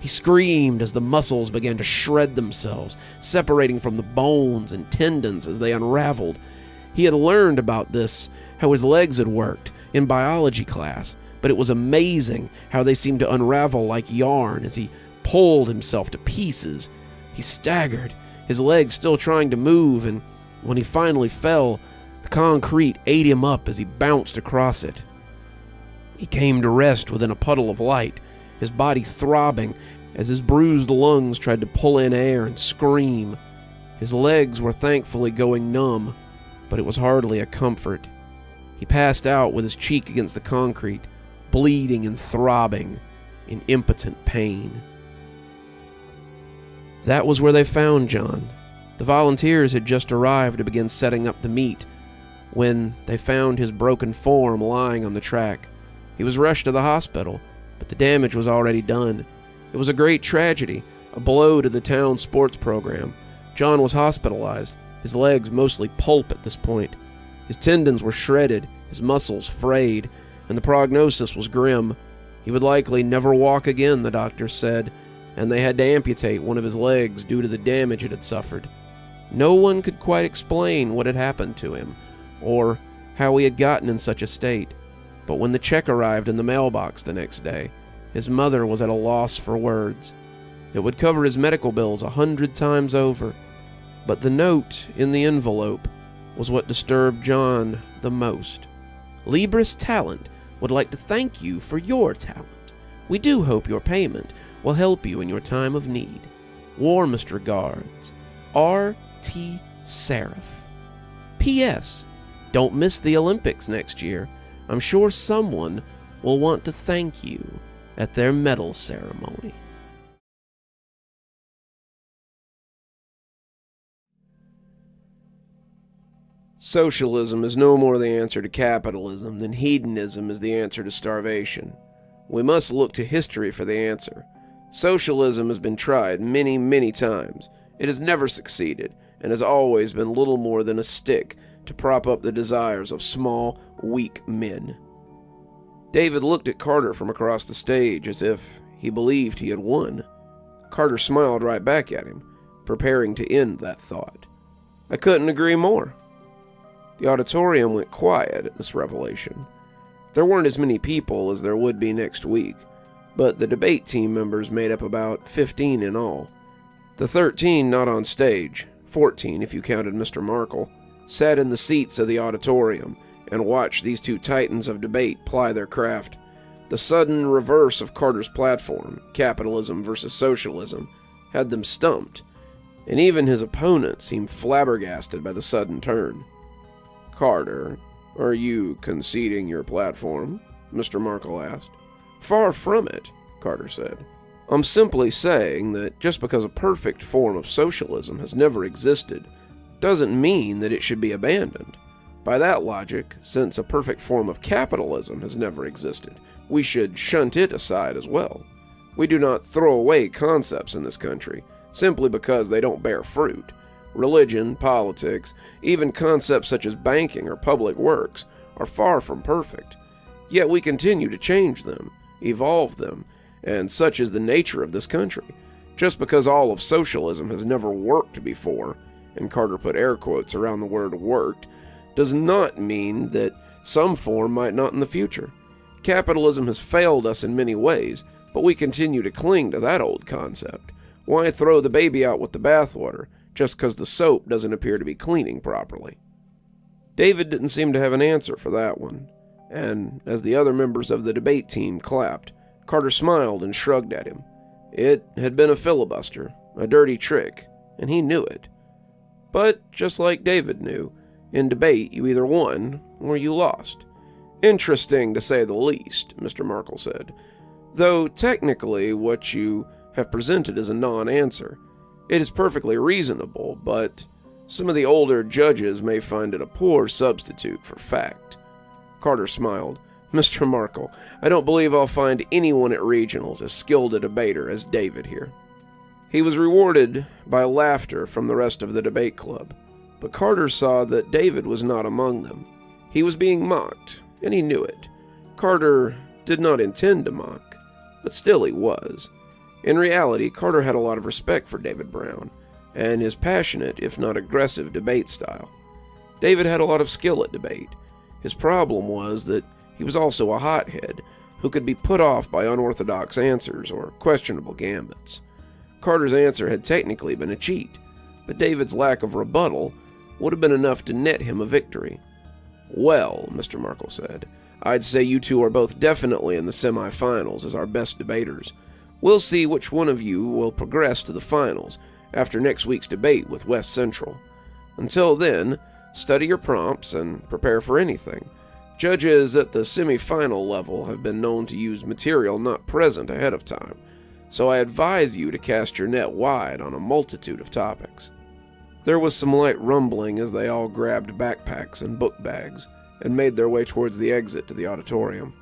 He screamed as the muscles began to shred themselves, separating from the bones and tendons as they unraveled. He had learned about this, how his legs had worked, in biology class, but it was amazing how they seemed to unravel like yarn as he pulled himself to pieces. He staggered, his legs still trying to move, and when he finally fell, the concrete ate him up as he bounced across it. He came to rest within a puddle of light, his body throbbing as his bruised lungs tried to pull in air and scream. His legs were thankfully going numb, but it was hardly a comfort. He passed out with his cheek against the concrete, bleeding and throbbing in impotent pain. That was where they found John. The volunteers had just arrived to begin setting up the meet when they found his broken form lying on the track. He was rushed to the hospital, but the damage was already done. It was a great tragedy, a blow to the town's sports program. John was hospitalized, his legs mostly pulp at this point. His tendons were shredded, his muscles frayed, and the prognosis was grim. He would likely never walk again, the doctors said, and they had to amputate one of his legs due to the damage it had suffered. No one could quite explain what had happened to him, or how he had gotten in such a state, but when the check arrived in the mailbox the next day, his mother was at a loss for words. It would cover his medical bills 100 times over, but the note in the envelope was what disturbed John the most. Libris Talent would like to thank you for your talent. We do hope your payment will help you in your time of need. Warmest regards, R.T. Sereph. P.S. Don't miss the Olympics next year. I'm sure someone will want to thank you at their medal ceremony. Socialism is no more the answer to capitalism than hedonism is the answer to starvation. We must look to history for the answer. Socialism has been tried many, many times. It has never succeeded, and has always been little more than a stick to prop up the desires of small, weak men. David looked at Carter from across the stage as if he believed he had won. Carter smiled right back at him, preparing to end that thought. I couldn't agree more. The auditorium went quiet at this revelation. There weren't as many people as there would be next week, but the debate team members made up about 15 in all. The 13 not on stage, 14 if you counted Mr. Markle, sat in the seats of the auditorium and watched these two titans of debate ply their craft. The sudden reverse of Carter's platform, capitalism versus socialism, had them stumped, and even his opponent seemed flabbergasted by the sudden turn. Carter, are you conceding your platform? Mr. Markle asked. Far from it, Carter said. I'm simply saying that just because a perfect form of socialism has never existed, doesn't mean that it should be abandoned. By that logic, since a perfect form of capitalism has never existed, we should shunt it aside as well. We do not throw away concepts in this country simply because they don't bear fruit. Religion, politics, even concepts such as banking or public works are far from perfect. Yet we continue to change them, evolve them, and such is the nature of this country. Just because all of socialism has never worked before, and Carter put air quotes around the word worked, does not mean that some form might not in the future. Capitalism has failed us in many ways, but we continue to cling to that old concept. Why throw the baby out with the bathwater just because the soap doesn't appear to be cleaning properly? David didn't seem to have an answer for that one, and as the other members of the debate team clapped, Carter smiled and shrugged at him. It had been a filibuster, a dirty trick, and he knew it. But just like David knew, in debate you either won or you lost. Interesting to say the least, Mr. Markle said, though technically what you have presented is a non-answer. It is perfectly reasonable, but some of the older judges may find it a poor substitute for fact. Carter smiled. Mr. Markle, I don't believe I'll find anyone at regionals as skilled a debater as David here. He was rewarded by laughter from the rest of the debate club, but Carter saw that David was not among them. He was being mocked, and he knew it. Carter did not intend to mock, but still he was. In reality, Carter had a lot of respect for David Brown, and his passionate, if not aggressive, debate style. David had a lot of skill at debate. His problem was that he was also a hothead who could be put off by unorthodox answers or questionable gambits. Carter's answer had technically been a cheat, but David's lack of rebuttal would have been enough to net him a victory. Well, Mr. Markle said, I'd say you two are both definitely in the semifinals as our best debaters. We'll see which one of you will progress to the finals after next week's debate with West Central. Until then, study your prompts and prepare for anything. Judges at the semi-final level have been known to use material not present ahead of time, so I advise you to cast your net wide on a multitude of topics. There was some light rumbling as they all grabbed backpacks and book bags and made their way towards the exit to the auditorium.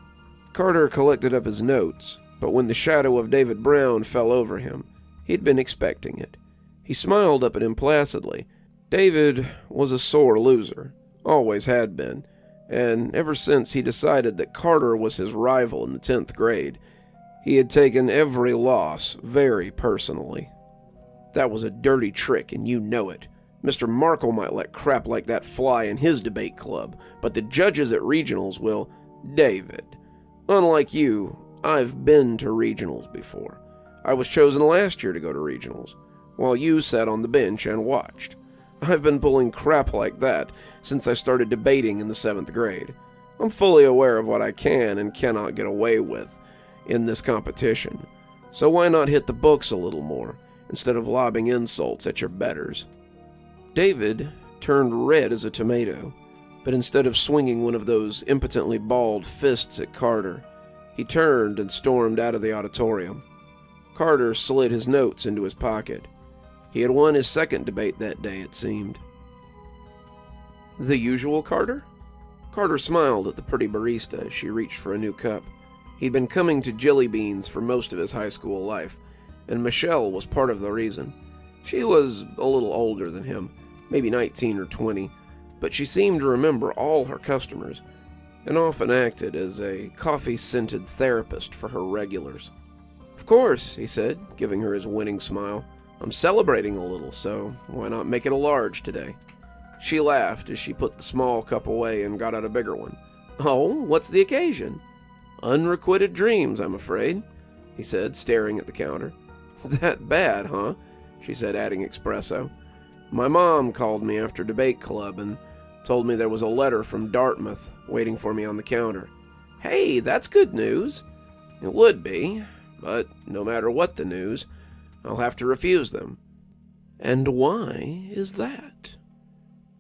Carter collected up his notes, but when the shadow of David Brown fell over him, he'd been expecting it. He smiled up at him placidly. David was a sore loser, always had been, and ever since he decided that Carter was his rival in the 10th grade, he had taken every loss very personally. That was a dirty trick, and you know it. Mr. Markle might let crap like that fly in his debate club, but the judges at regionals will. David, unlike you, I've been to regionals before. I was chosen last year to go to regionals, while you sat on the bench and watched. I've been pulling crap like that since I started debating in the 7th grade. I'm fully aware of what I can and cannot get away with in this competition, so why not hit the books a little more instead of lobbing insults at your betters? David turned red as a tomato, but instead of swinging one of those impotently balled fists at Carter, he turned and stormed out of the auditorium. Carter slid his notes into his pocket. He had won his second debate that day, it seemed. The usual Carter? Carter smiled at the pretty barista as she reached for a new cup. He'd been coming to Jelly Beans for most of his high school life, and Michelle was part of the reason. She was a little older than him, maybe 19 or 20, but she seemed to remember all her customers and often acted as a coffee-scented therapist for her regulars. "Of course," he said, giving her his winning smile. "I'm celebrating a little, so why not make it a large today?" She laughed as she put the small cup away and got out a bigger one. "Oh, what's the occasion?" "Unrequited dreams, I'm afraid," he said, staring at the counter. "That bad, huh?" she said, adding espresso. "My mom called me after debate club and told me there was a letter from Dartmouth waiting for me on the counter." "Hey, that's good news." "It would be, but no matter what the news, I'll have to refuse them." "And why is that?"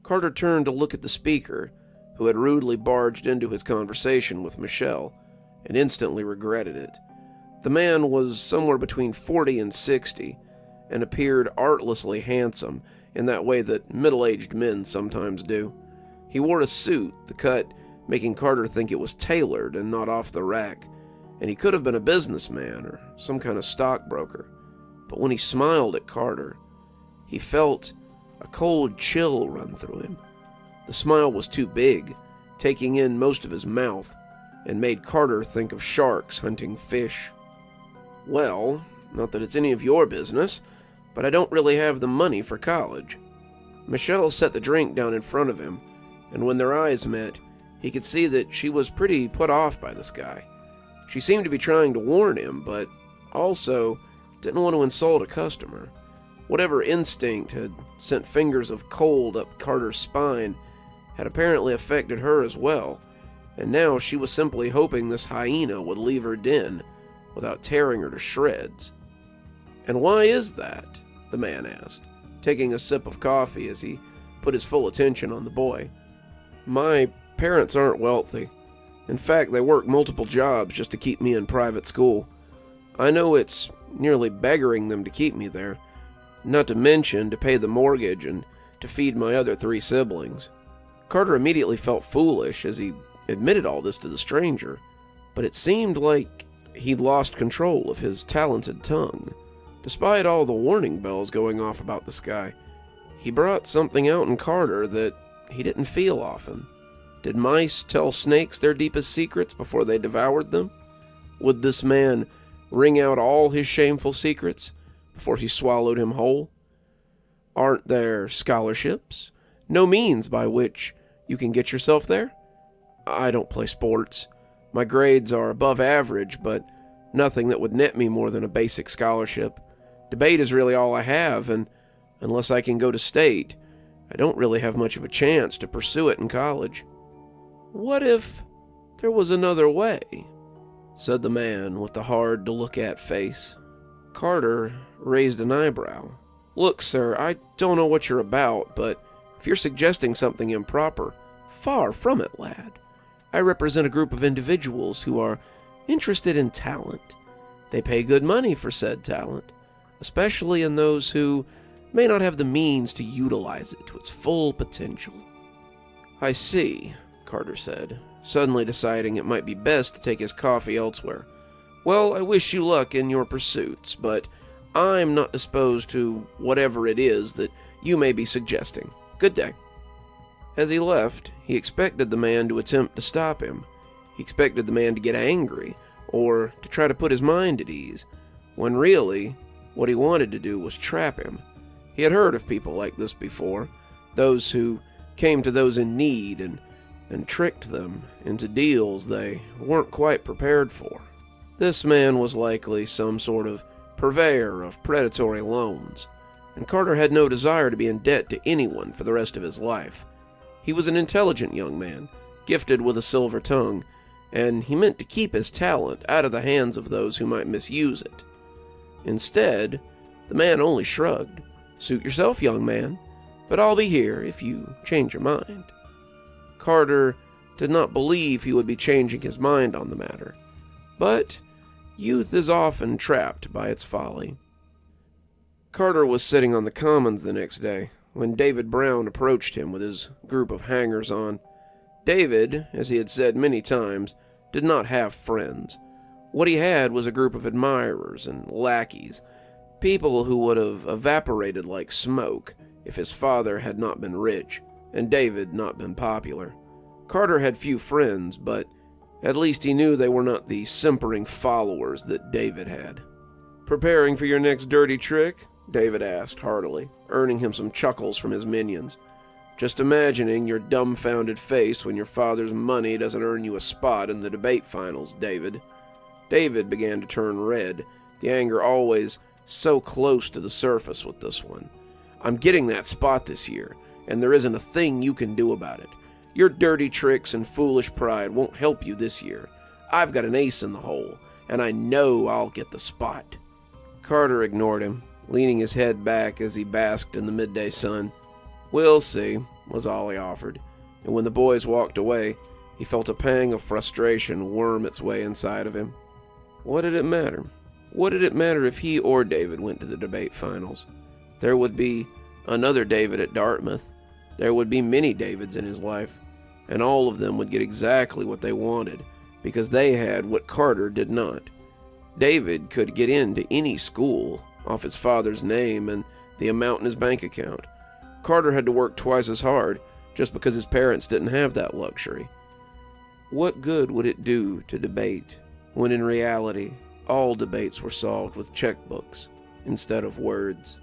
Carter turned to look at the speaker, who had rudely barged into his conversation with Michelle, and instantly regretted it. The man was somewhere between 40 and 60, and appeared artlessly handsome in that way that middle-aged men sometimes do. He wore a suit, the cut making Carter think it was tailored and not off the rack, and he could have been a businessman or some kind of stockbroker. But when he smiled at Carter, he felt a cold chill run through him. The smile was too big, taking in most of his mouth, and made Carter think of sharks hunting fish. "Well, not that it's any of your business, but I don't really have the money for college." Michelle set the drink down in front of him, and when their eyes met, he could see that she was pretty put off by this guy. She seemed to be trying to warn him, but also didn't want to insult a customer. Whatever instinct had sent fingers of cold up Carter's spine had apparently affected her as well, and now she was simply hoping this hyena would leave her den without tearing her to shreds. "And why is that?" the man asked, taking a sip of coffee as he put his full attention on the boy. "My parents aren't wealthy. In fact, they work multiple jobs just to keep me in private school. I know it's nearly beggaring them to keep me there, not to mention to pay the mortgage and to feed my other 3 siblings." Carter immediately felt foolish as he admitted all this to the stranger, but it seemed like he'd lost control of his talented tongue. Despite all the warning bells going off about this guy, he brought something out in Carter that he didn't feel often. Did mice tell snakes their deepest secrets before they devoured them? Would this man wring out all his shameful secrets before he swallowed him whole? Aren't there scholarships? No means by which you can get yourself there? I don't play sports. My grades are above average, but nothing that would net me more than a basic scholarship. Debate is really all I have, and unless I can go to state, I don't really have much of a chance to pursue it in college." "What if there was another way?" said the man with the hard-to-look-at face. Carter raised an eyebrow. "Look, sir, I don't know what you're about, but if you're suggesting something improper, far from it, lad. I represent a group of individuals who are interested in talent. They pay good money for said talent, especially in those who may not have the means to utilize it to its full potential." "I see," Carter said, suddenly deciding it might be best to take his coffee elsewhere. "Well, I wish you luck in your pursuits, but I'm not disposed to whatever it is that you may be suggesting. Good day." As he left, he expected the man to attempt to stop him. He expected the man to get angry, or to try to put his mind at ease, when really, what he wanted to do was trap him. He had heard of people like this before, those who came to those in need and tricked them into deals they weren't quite prepared for. This man was likely some sort of purveyor of predatory loans, and Carter had no desire to be in debt to anyone for the rest of his life. He was an intelligent young man, gifted with a silver tongue, and he meant to keep his talent out of the hands of those who might misuse it. Instead, the man only shrugged. "Suit yourself, young man, but I'll be here if you change your mind." Carter did not believe he would be changing his mind on the matter, but youth is often trapped by its folly. Carter was sitting on the commons the next day when David Brown approached him with his group of hangers-on. David, as he had said many times, did not have friends. What he had was a group of admirers and lackeys, people who would have evaporated like smoke if his father had not been rich and David not been popular. Carter had few friends, but at least he knew they were not the simpering followers that David had. "Preparing for your next dirty trick?" David asked heartily, earning him some chuckles from his minions. "Just imagining your dumbfounded face when your father's money doesn't earn you a spot in the debate finals, David." David began to turn red, the anger always so close to the surface with this one. "I'm getting that spot this year, and there isn't a thing you can do about it. Your dirty tricks and foolish pride won't help you this year. I've got an ace in the hole, and I know I'll get the spot." Carter ignored him, leaning his head back as he basked in the midday sun. "We'll see," was all he offered, and when the boys walked away, he felt a pang of frustration worm its way inside of him. What did it matter? What did it matter if he or David went to the debate finals? There would be another David at Dartmouth. There would be many Davids in his life, and all of them would get exactly what they wanted, because they had what Carter did not. David could get into any school off his father's name and the amount in his bank account. Carter had to work twice as hard just because his parents didn't have that luxury. What good would it do to debate when in reality all debates were solved with checkbooks instead of words?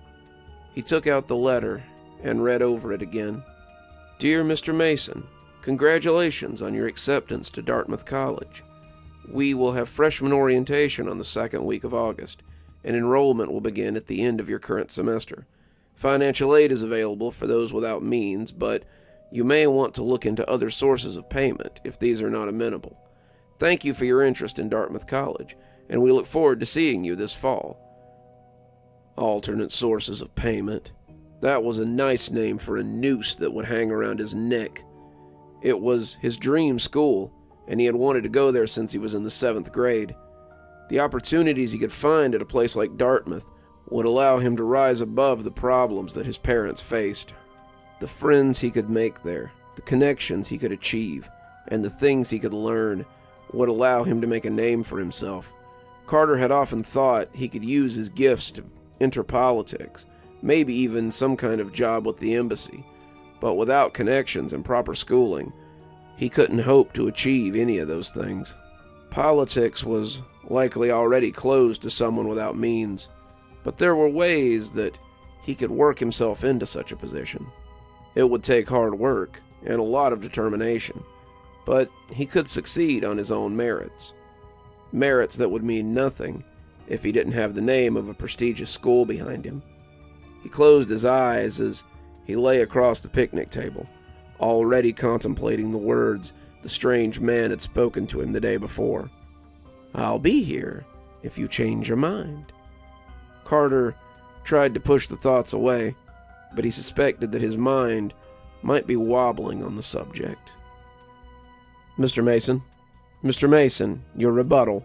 He took out the letter and read over it again. "Dear Mr. Mason, congratulations on your acceptance to Dartmouth College. We will have freshman orientation on the second week of August, and enrollment will begin at the end of your current semester. Financial aid is available for those without means, but you may want to look into other sources of payment if these are not amenable. Thank you for your interest in Dartmouth College, and we look forward to seeing you this fall." Alternate sources of payment. That was a nice name for a noose that would hang around his neck. It was his dream school, and he had wanted to go there since he was in the 7th grade. The opportunities he could find at a place like Dartmouth would allow him to rise above the problems that his parents faced. The friends he could make there, the connections he could achieve, and the things he could learn would allow him to make a name for himself. Carter had often thought he could use his gifts to enter politics, maybe even some kind of job with the embassy, but without connections and proper schooling, he couldn't hope to achieve any of those things. Politics was likely already closed to someone without means, but there were ways that he could work himself into such a position. It would take hard work and a lot of determination, but he could succeed on his own merits. Merits that would mean nothing if he didn't have the name of a prestigious school behind him. He closed his eyes as he lay across the picnic table, already contemplating the words the strange man had spoken to him the day before. "I'll be here if you change your mind." Carter tried to push the thoughts away, but he suspected that his mind might be wobbling on the subject. "Mr. Mason? Mr. Mason, your rebuttal."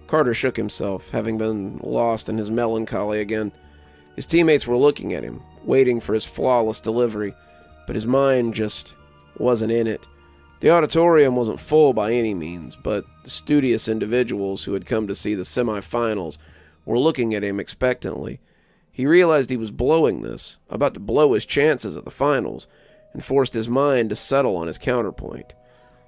Carter shook himself, having been lost in his melancholy again. His teammates were looking at him, waiting for his flawless delivery, but his mind just wasn't in it. The auditorium wasn't full by any means, but the studious individuals who had come to see the semifinals were looking at him expectantly. He realized he was blowing this, about to blow his chances at the finals, and forced his mind to settle on his counterpoint.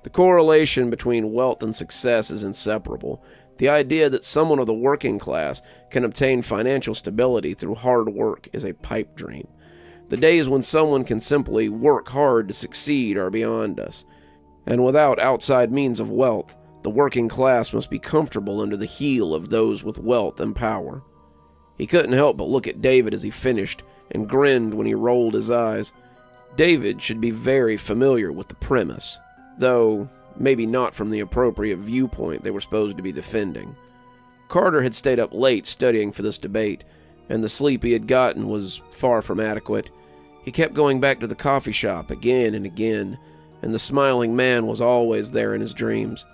The correlation between wealth and success is inseparable. The idea that someone of the working class can obtain financial stability through hard work is a pipe dream. The days when someone can simply work hard to succeed are beyond us. And without outside means of wealth, the working class must be comfortable under the heel of those with wealth and power. He couldn't help but look at David as he finished, and grinned when he rolled his eyes. David should be very familiar with the premise, though maybe not from the appropriate viewpoint they were supposed to be defending. Carter had stayed up late studying for this debate, and the sleep he had gotten was far from adequate. He kept going back to the coffee shop again and again, and the smiling man was always there in his dreams.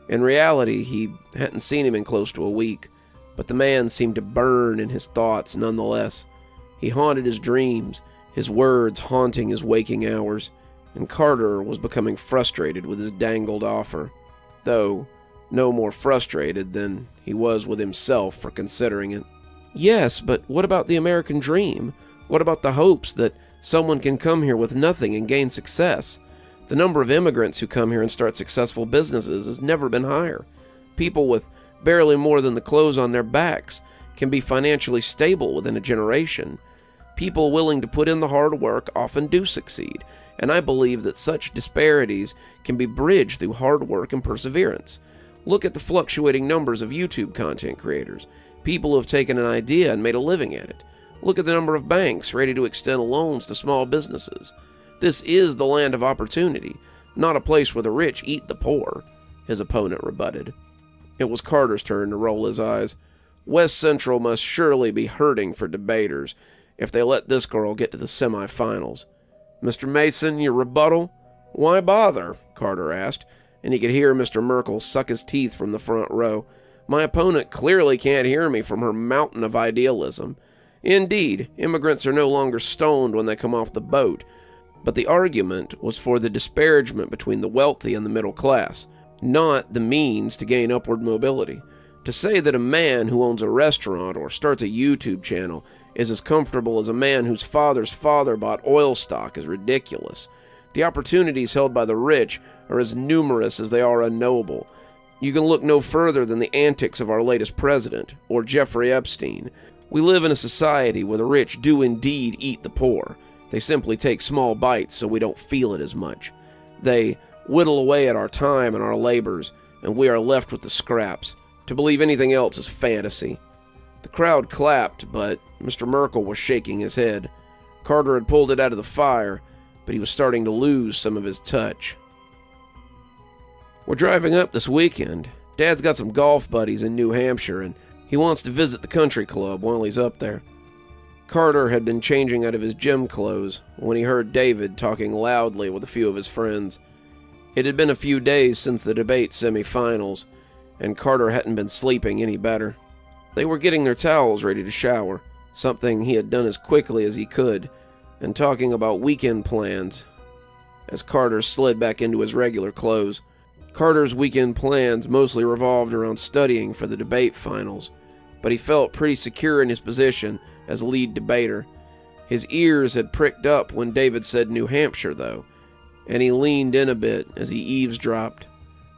In reality, he hadn't seen him in close to a week, but the man seemed to burn in his thoughts nonetheless. He haunted his dreams, his words haunting his waking hours, and Carter was becoming frustrated with his dangled offer, though no more frustrated than he was with himself for considering it. "Yes, but what about the American dream? What about the hopes that someone can come here with nothing and gain success? The number of immigrants who come here and start successful businesses has never been higher. People with barely more than the clothes on their backs can be financially stable within a generation. People willing to put in the hard work often do succeed, and I believe that such disparities can be bridged through hard work and perseverance. Look at the fluctuating numbers of YouTube content creators, people who have taken an idea and made a living at it. Look at the number of banks ready to extend loans to small businesses. This is the land of opportunity, not a place where the rich eat the poor, his opponent rebutted. It was Carter's turn to roll his eyes. West Central must surely be hurting for debaters if they let this girl get to the semifinals. Mr. Mason, your rebuttal? Why bother? Carter asked, and he could hear Mr. Merkel suck his teeth from the front row. My opponent clearly can't hear me from her mountain of idealism. Indeed, immigrants are no longer stoned when they come off the boat, but the argument was for the disparagement between the wealthy and the middle class, not the means to gain upward mobility. To say that a man who owns a restaurant or starts a YouTube channel is as comfortable as a man whose father's father bought oil stock is ridiculous. The opportunities held by the rich are as numerous as they are unknowable. You can look no further than the antics of our latest president, or Jeffrey Epstein. We live in a society where the rich do indeed eat the poor. They simply take small bites so we don't feel it as much. They whittle away at our time and our labors, and we are left with the scraps. To believe anything else is fantasy. The crowd clapped, but Mr. Merkel was shaking his head. Carter had pulled it out of the fire, but he was starting to lose some of his touch. We're driving up this weekend. Dad's got some golf buddies in New Hampshire, and he wants to visit the country club while he's up there. Carter had been changing out of his gym clothes when he heard David talking loudly with a few of his friends. It had been a few days since the debate semifinals, and Carter hadn't been sleeping any better. They were getting their towels ready to shower, something he had done as quickly as he could, and talking about weekend plans as Carter slid back into his regular clothes. Carter's weekend plans mostly revolved around studying for the debate finals, but he felt pretty secure in his position as lead debater. His ears had pricked up when David said New Hampshire, though, and he leaned in a bit as he eavesdropped.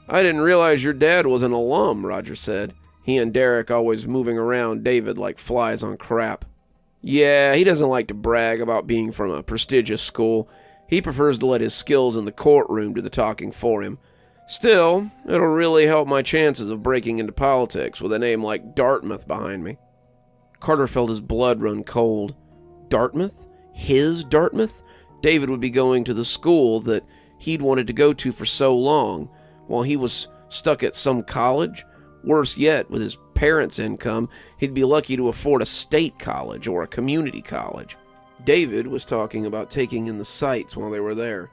I didn't realize your dad was an alum, Roger said, he and Derek always moving around David like flies on crap. Yeah, he doesn't like to brag about being from a prestigious school. He prefers to let his skills in the courtroom do the talking for him. Still, it'll really help my chances of breaking into politics with a name like Dartmouth behind me. Carter felt his blood run cold. Dartmouth? His Dartmouth? David would be going to the school that he'd wanted to go to for so long, while he was stuck at some college. Worse yet, with his parents' income, he'd be lucky to afford a state college or a community college. David was talking about taking in the sights while they were there,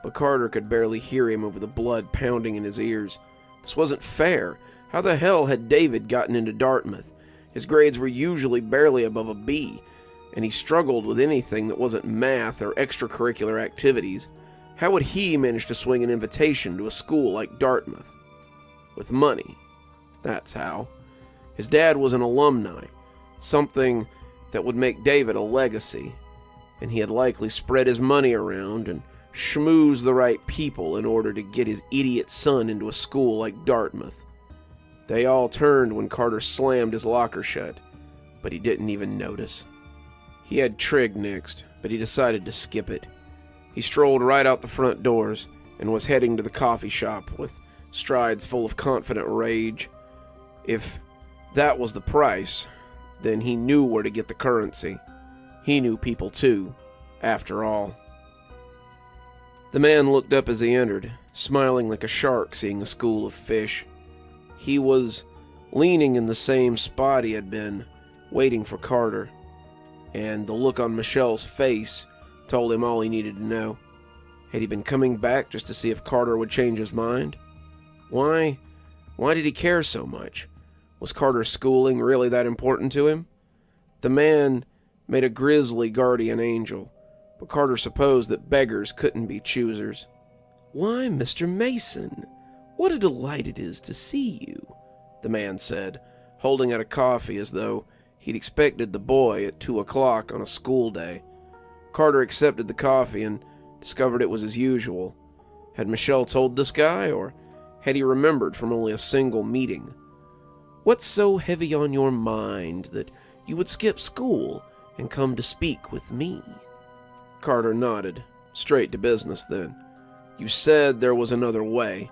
but Carter could barely hear him over the blood pounding in his ears. This wasn't fair. How the hell had David gotten into Dartmouth? His grades were usually barely above a B, and he struggled with anything that wasn't math or extracurricular activities. How would he manage to swing an invitation to a school like Dartmouth? With money. That's how. His dad was an alumni, something that would make David a legacy, and he had likely spread his money around and schmoozed the right people in order to get his idiot son into a school like Dartmouth. They all turned when Carter slammed his locker shut, but he didn't even notice. He had trig next, but he decided to skip it. He strolled right out the front doors and was heading to the coffee shop with strides full of confident rage. If that was the price, then he knew where to get the currency. He knew people too, after all. The man looked up as he entered, smiling like a shark seeing a school of fish. He was leaning in the same spot he had been, waiting for Carter, and the look on Michelle's face told him all he needed to know. Had he been coming back just to see if Carter would change his mind? Why did he care so much? Was Carter's schooling really that important to him? The man made a grisly guardian angel, but Carter supposed that beggars couldn't be choosers. Why, Mr. Mason, what a delight it is to see you, the man said, holding out a coffee as though He'd expected the boy at 2 o'clock on a school day. Carter accepted the coffee and discovered it was as usual. Had Michelle told this guy, or had he remembered from only a single meeting? "What's so heavy on your mind that you would skip school and come to speak with me?" Carter nodded. Straight to business, then. "You said there was another way,"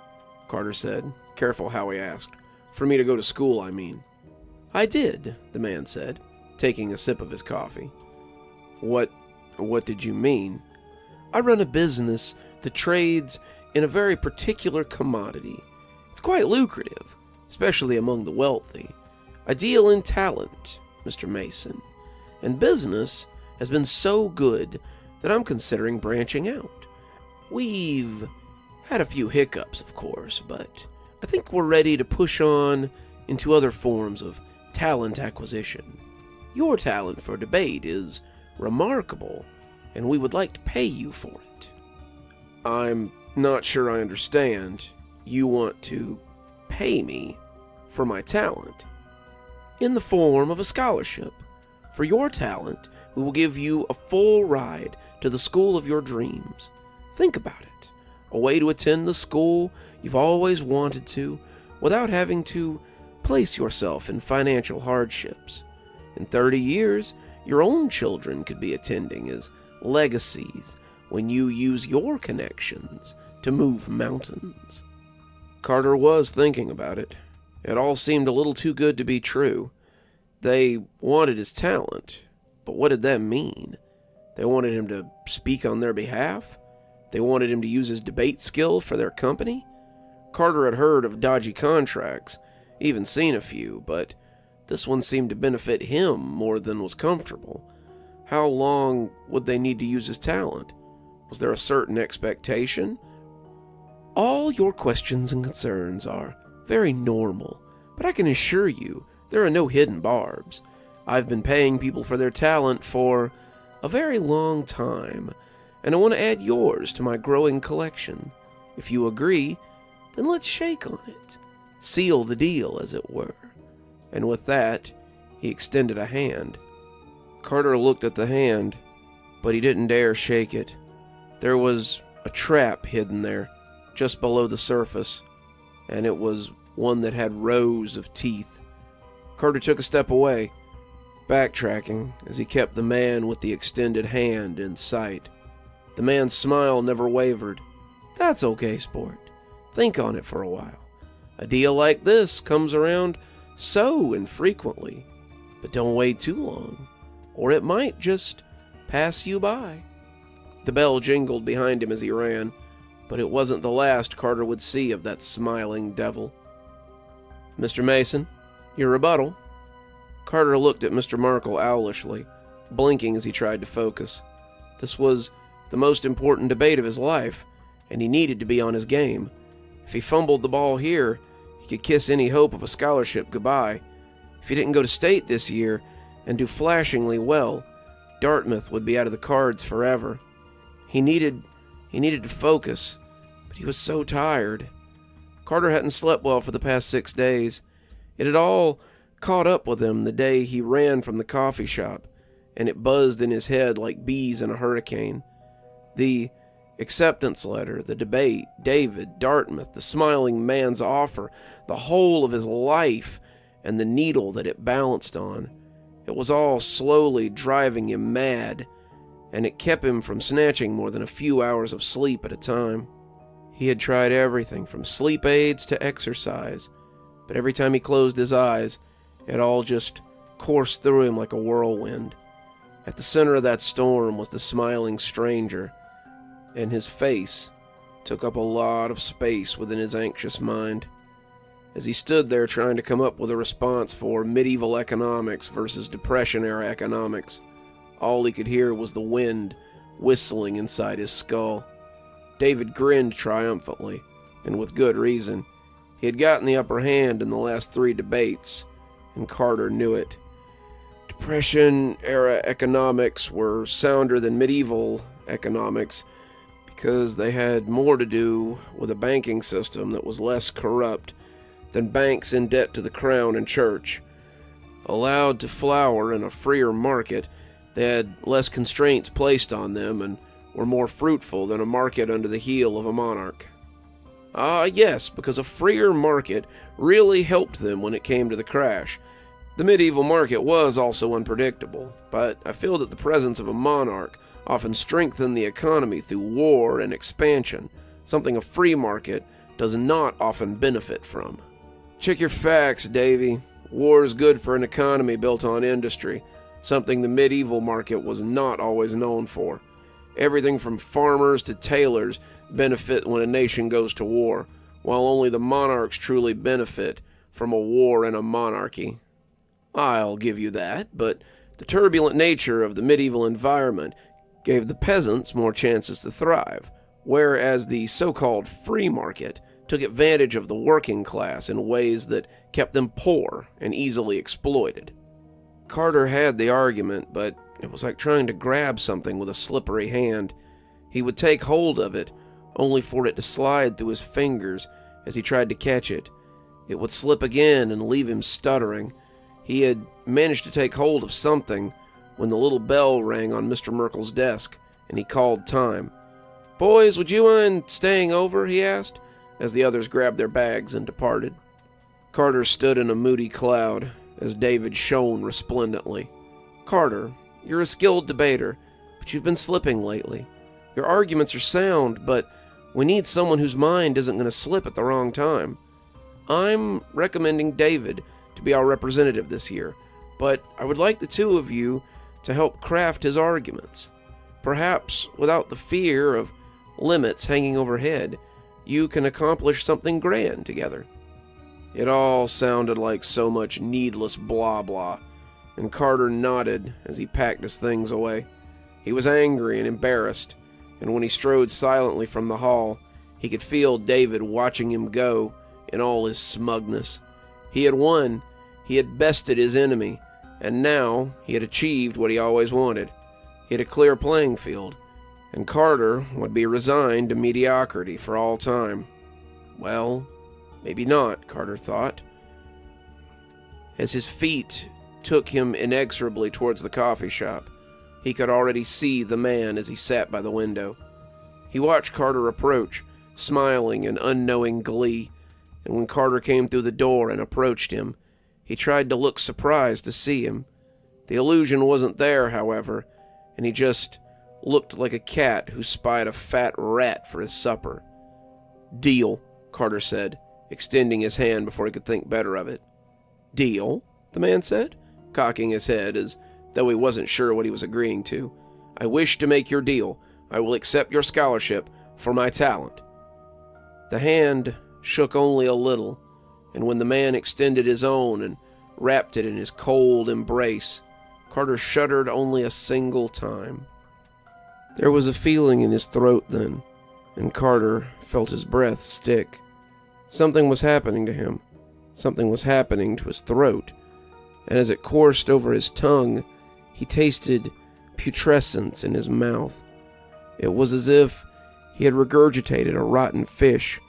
Carter said, careful how he asked. "For me to go to school, I mean." "I did," the man said, taking a sip of his coffee. What did you mean?" "I run a business that trades in a very particular commodity. It's quite lucrative, especially among the wealthy. I deal in talent, Mr. Mason, and business has been so good that I'm considering branching out. We've had a few hiccups, of course, but I think we're ready to push on into other forms of talent acquisition. Your talent for debate is remarkable, and we would like to pay you for it." "I'm not sure I understand. You want to pay me for my talent?" "In the form of a scholarship. For your talent, we will give you a full ride to the school of your dreams. Think about it. A way to attend the school you've always wanted to, without having to place yourself in financial hardships. In 30 years, your own children could be attending as legacies when you use your connections to move mountains." Carter was thinking about it. It all seemed a little too good to be true. They wanted his talent, but what did that mean? They wanted him to speak on their behalf? They wanted him to use his debate skill for their company? Carter had heard of dodgy contracts, even seen a few, but this one seemed to benefit him more than was comfortable. How long would they need to use his talent? Was there a certain expectation? "All your questions and concerns are very normal, but I can assure you there are no hidden barbs. I've been paying people for their talent for a very long time, and I want to add yours to my growing collection. If you agree, then let's shake on it. Seal the deal, as it were." And with that, he extended a hand. Carter looked at the hand, but he didn't dare shake it. There was a trap hidden there, just below the surface, and it was one that had rows of teeth. Carter took a step away, backtracking as he kept the man with the extended hand in sight. The man's smile never wavered. "That's okay, sport. Think on it for a while. A deal like this comes around so infrequently, but don't wait too long, or it might just pass you by." The bell jingled behind him as he ran, but it wasn't the last Carter would see of that smiling devil. "Mr. Mason, your rebuttal?" Carter looked at Mr. Markle owlishly, blinking as he tried to focus. This was the most important debate of his life, and he needed to be on his game. If he fumbled the ball here, he could kiss any hope of a scholarship goodbye. If he didn't go to state this year and do flashingly well, Dartmouth would be out of the cards forever. He needed to focus, but he was so tired. Carter hadn't slept well for the past 6 days. It had all caught up with him the day he ran from the coffee shop, and it buzzed in his head like bees in a hurricane. The acceptance letter, the debate, David, Dartmouth, the smiling man's offer, the whole of his life, and the needle that it balanced on. It was all slowly driving him mad, and it kept him from snatching more than a few hours of sleep at a time. He had tried everything from sleep aids to exercise, but every time he closed his eyes, it all just coursed through him like a whirlwind. At the center of that storm was the smiling stranger, and his face took up a lot of space within his anxious mind. As he stood there trying to come up with a response for medieval economics versus Depression-era economics, all he could hear was the wind whistling inside his skull. David grinned triumphantly, and with good reason. He had gotten the upper hand in the last 3 debates, and Carter knew it. Depression-era economics were sounder than medieval economics because they had more to do with a banking system that was less corrupt than banks in debt to the crown and church. allowed to flower in a freer market, they had less constraints placed on them and were more fruitful than a market under the heel of a monarch. Ah, yes, because a freer market really helped them when it came to the crash. The medieval market was also unpredictable, but I feel that the presence of a monarch often strengthened the economy through war and expansion, something a free market does not often benefit from. Check your facts, Davy. War is good for an economy built on industry, something the medieval market was not always known for. Everything from farmers to tailors benefit when a nation goes to war, while only the monarchs truly benefit from a war and a monarchy. I'll give you that, but the turbulent nature of the medieval environment gave the peasants more chances to thrive, whereas the so-called free market took advantage of the working class in ways that kept them poor and easily exploited. Carter had the argument, but it was like trying to grab something with a slippery hand. He would take hold of it, only for it to slide through his fingers as he tried to catch it. It would slip again and leave him stuttering. He had managed to take hold of something when the little bell rang on Mr. Merkel's desk, and he called time. "Boys, would you mind staying over?" he asked, as the others grabbed their bags and departed. Carter stood in a moody cloud, as David shone resplendently. "Carter, you're a skilled debater, but you've been slipping lately. Your arguments are sound, but we need someone whose mind isn't going to slip at the wrong time. I'm recommending David to be our representative this year, but I would like the two of you to help craft his arguments. Perhaps, without the fear of limits hanging overhead, you can accomplish something grand together." It all sounded like so much needless blah blah, and Carter nodded as he packed his things away. He was angry and embarrassed, and when he strode silently from the hall, he could feel David watching him go in all his smugness. He had won, he had bested his enemy, and now he had achieved what he always wanted. He had a clear playing field, and Carter would be resigned to mediocrity for all time. Well, maybe not, Carter thought. As his feet took him inexorably towards the coffee shop, he could already see the man as he sat by the window. He watched Carter approach, smiling in unknowing glee, and when Carter came through the door and approached him, he tried to look surprised to see him. The illusion wasn't there, however, and he just looked like a cat who spied a fat rat for his supper. "Deal," Carter said, extending his hand before he could think better of it. "Deal?" the man said, cocking his head as though he wasn't sure what he was agreeing to. "I wish to make your deal. I will accept your scholarship for my talent." The hand shook only a little, and when the man extended his own and wrapped it in his cold embrace, Carter shuddered only a single time. There was a feeling in his throat then, and Carter felt his breath stick. Something was happening to him. Something was happening to his throat, and as it coursed over his tongue, he tasted putrescence in his mouth. It was as if he had regurgitated a rotten fish,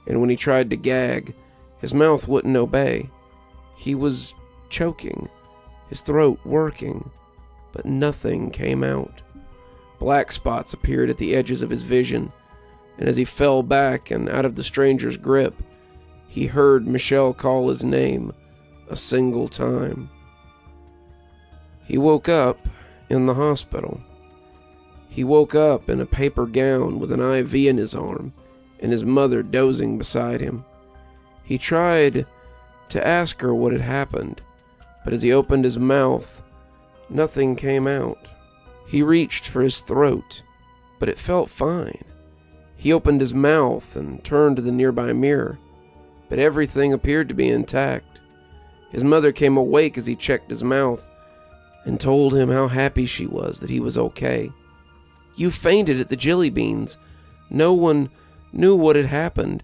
and when he tried to gag, his mouth wouldn't obey. He was choking, his throat working, but nothing came out. Black spots appeared at the edges of his vision, and as he fell back and out of the stranger's grip, he heard Michelle call his name a single time. He woke up in the hospital. He woke up in a paper gown with an IV in his arm, and his mother dozing beside him. He tried to ask her what had happened, but as he opened his mouth, nothing came out. He reached for his throat, but it felt fine. He opened his mouth and turned to the nearby mirror, but everything appeared to be intact. His mother came awake as he checked his mouth and told him how happy she was that he was okay. "You fainted at the jelly beans. No one knew what had happened,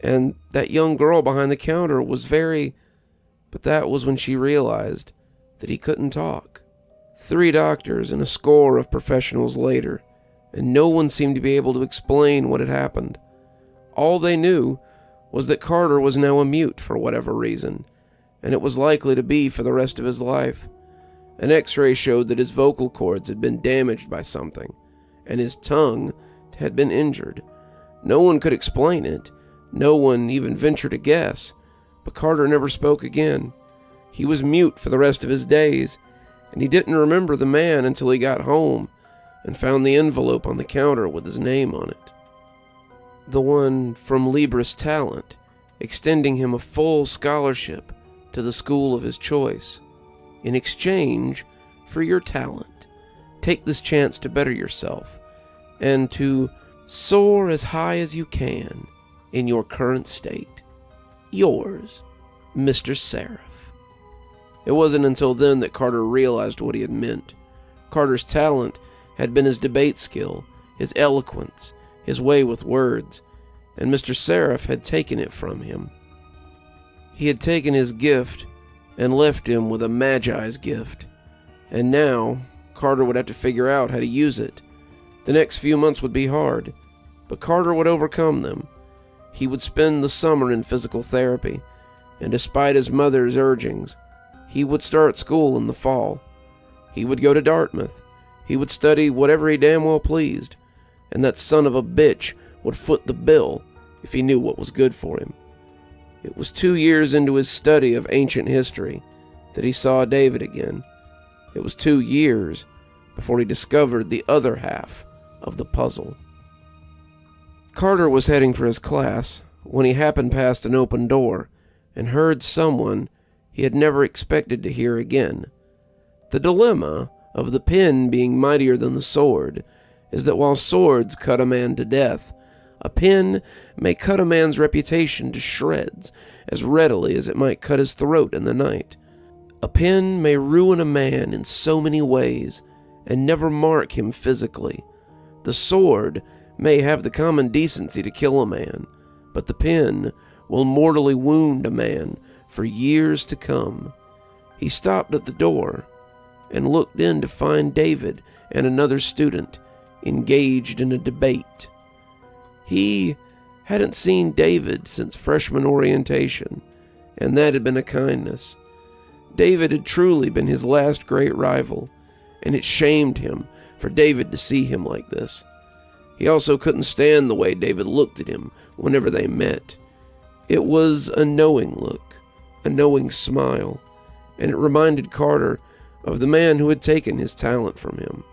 and that young girl behind the counter was very..." But that was when she realized that he couldn't talk. 3 doctors and a score of professionals later, and no one seemed to be able to explain what had happened. All they knew was that Carter was now a mute for whatever reason, and it was likely to be for the rest of his life. An x-ray showed that his vocal cords had been damaged by something, and his tongue had been injured. No one could explain it. No one even ventured to guess. But Carter never spoke again. He was mute for the rest of his days, and he didn't remember the man until he got home and found the envelope on the counter with his name on it. The one from Libris Talent, extending him a full scholarship to the school of his choice. In exchange for your talent, take this chance to better yourself and to soar as high as you can in your current state. Yours, Mr. Sereph. It wasn't until then that Carter realized what he had meant. Carter's talent had been his debate skill, his eloquence, his way with words, and Mr. Sereph had taken it from him. He had taken his gift and left him with a Magi's gift, and now Carter would have to figure out how to use it. The next few months would be hard, but Carter would overcome them. He would spend the summer in physical therapy, and despite his mother's urgings, he would start school in the fall. He would go to Dartmouth. He would study whatever he damn well pleased, and that son of a bitch would foot the bill if he knew what was good for him. It was 2 years into his study of ancient history that he saw David again. It was 2 years before he discovered the other half of the puzzle. Carter was heading for his class when he happened past an open door and heard someone he had never expected to hear again. The dilemma of the pen being mightier than the sword is that while swords cut a man to death, a pen may cut a man's reputation to shreds as readily as it might cut his throat in the night. A pen may ruin a man in so many ways and never mark him physically. The sword may have the common decency to kill a man, but the pen will mortally wound a man for years to come. He stopped at the door and looked in to find David and another student engaged in a debate. He hadn't seen David since freshman orientation, and that had been a kindness. David had truly been his last great rival, and it shamed him for David to see him like this. He also couldn't stand the way David looked at him whenever they met. It was a knowing look, a knowing smile, and it reminded Carter of the man who had taken his talent from him.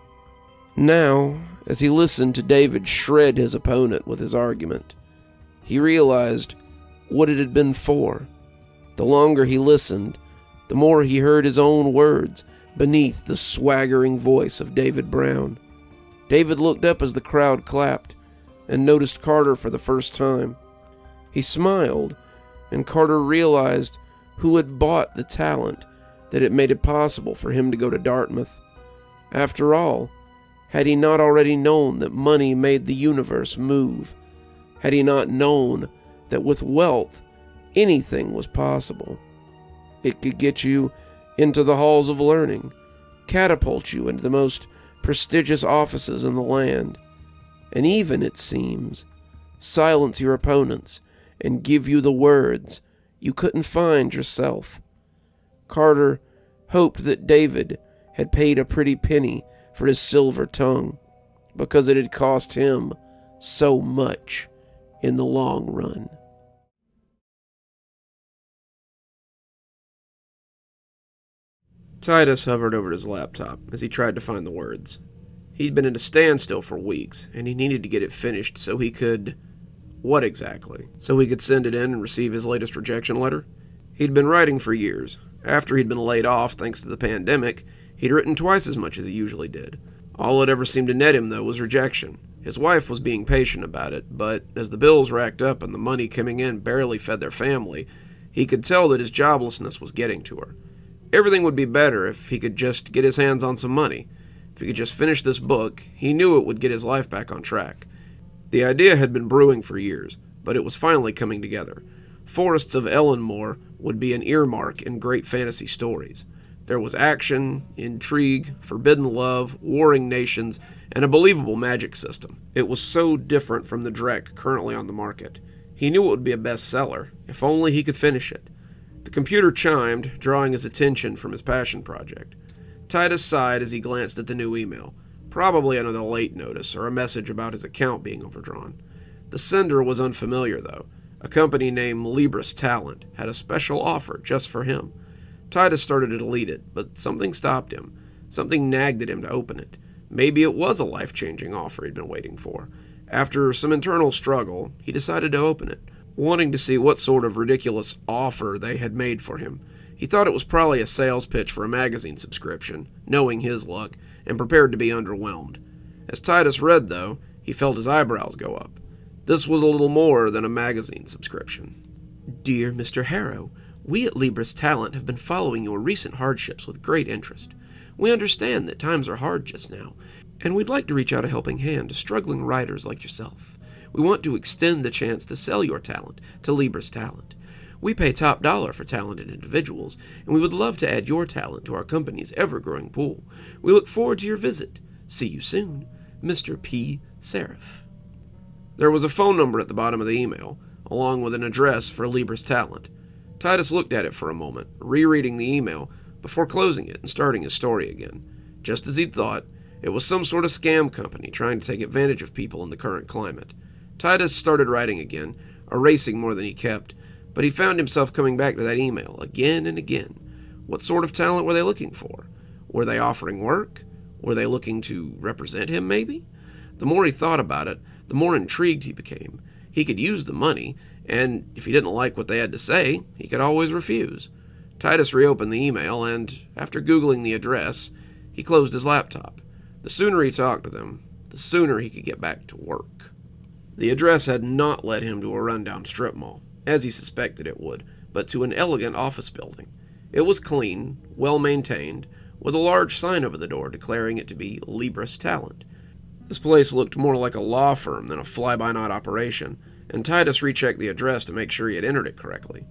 Now, as he listened to David shred his opponent with his argument, he realized what it had been for. The longer he listened, the more he heard his own words beneath the swaggering voice of David Brown. David looked up as the crowd clapped and noticed Carter for the first time. He smiled, and Carter realized who had bought the talent that it made it possible for him to go to Dartmouth. After all, had he not already known that money made the universe move? Had he not known that with wealth, anything was possible? It could get you into the halls of learning, catapult you into the most prestigious offices in the land, and even, it seems, silence your opponents and give you the words you couldn't find yourself. Carter hoped that David had paid a pretty penny for his silver tongue, because it had cost him so much in the long run. Titus hovered over his laptop as he tried to find the words. He'd been at a standstill for weeks, and he needed to get it finished so he could... What exactly? So he could send it in and receive his latest rejection letter? He'd been writing for years. After he'd been laid off thanks to the pandemic, he'd written twice as much as he usually did. All it ever seemed to net him, though, was rejection. His wife was being patient about it, but as the bills racked up and the money coming in barely fed their family, he could tell that his joblessness was getting to her. Everything would be better if he could just get his hands on some money. If he could just finish this book, he knew it would get his life back on track. The idea had been brewing for years, but it was finally coming together. Forests of Ellenmore would be an earmark in great fantasy stories. There was action, intrigue, forbidden love, warring nations, and a believable magic system. It was so different from the Drek currently on the market. He knew it would be a bestseller, if only he could finish it. The computer chimed, drawing his attention from his passion project. Titus sighed as he glanced at the new email. Probably another late notice, or a message about his account being overdrawn. The sender was unfamiliar, though. A company named Libris Talent had a special offer just for him. Titus started to delete it, but something stopped him. Something nagged at him to open it. Maybe it was a life-changing offer he'd been waiting for. After some internal struggle, he decided to open it, wanting to see what sort of ridiculous offer they had made for him. He thought it was probably a sales pitch for a magazine subscription, knowing his luck, and prepared to be underwhelmed. As Titus read, though, he felt his eyebrows go up. This was a little more than a magazine subscription. Dear Mr. Harrow, we at Libris Talent have been following your recent hardships with great interest. We understand that times are hard just now, and we'd like to reach out a helping hand to struggling writers like yourself. We want to extend the chance to sell your talent to Libris Talent. We pay top dollar for talented individuals, and we would love to add your talent to our company's ever-growing pool. We look forward to your visit. See you soon, Mr. P. Sereph. There was a phone number at the bottom of the email, along with an address for Libris Talent. Titus looked at it for a moment, rereading the email, before closing it and starting his story again. Just as he'd thought, it was some sort of scam company trying to take advantage of people in the current climate. Titus started writing again, erasing more than he kept, but he found himself coming back to that email again and again. What sort of talent were they looking for? Were they offering work? Were they looking to represent him, maybe? The more he thought about it, the more intrigued he became. He could use the money, and if he didn't like what they had to say, he could always refuse. Titus reopened the email, and after Googling the address, he closed his laptop. The sooner he talked to them, the sooner he could get back to work. The address had not led him to a rundown strip mall, as he suspected it would, but to an elegant office building. It was clean, well-maintained, with a large sign over the door declaring it to be Libris Talent. This place looked more like a law firm than a fly-by-night operation, and Titus rechecked the address to make sure he had entered it correctly.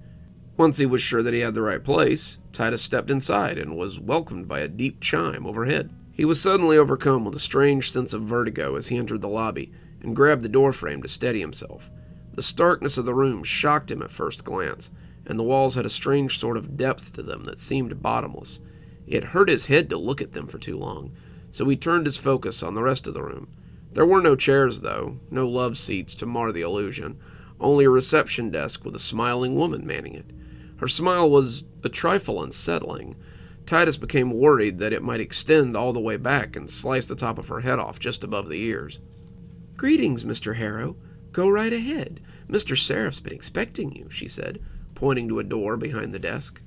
Once he was sure that he had the right place, Titus stepped inside and was welcomed by a deep chime overhead. He was suddenly overcome with a strange sense of vertigo as he entered the lobby and grabbed the doorframe to steady himself. The starkness of the room shocked him at first glance, and the walls had a strange sort of depth to them that seemed bottomless. It hurt his head to look at them for too long, so he turned his focus on the rest of the room. There were no chairs, though, no love seats to mar the illusion, only a reception desk with a smiling woman manning it. Her smile was a trifle unsettling. Titus became worried that it might extend all the way back and slice the top of her head off just above the ears. Greetings, Mr. Harrow. Go right ahead. Mr. Sereph's been expecting you, she said, pointing to a door behind the desk.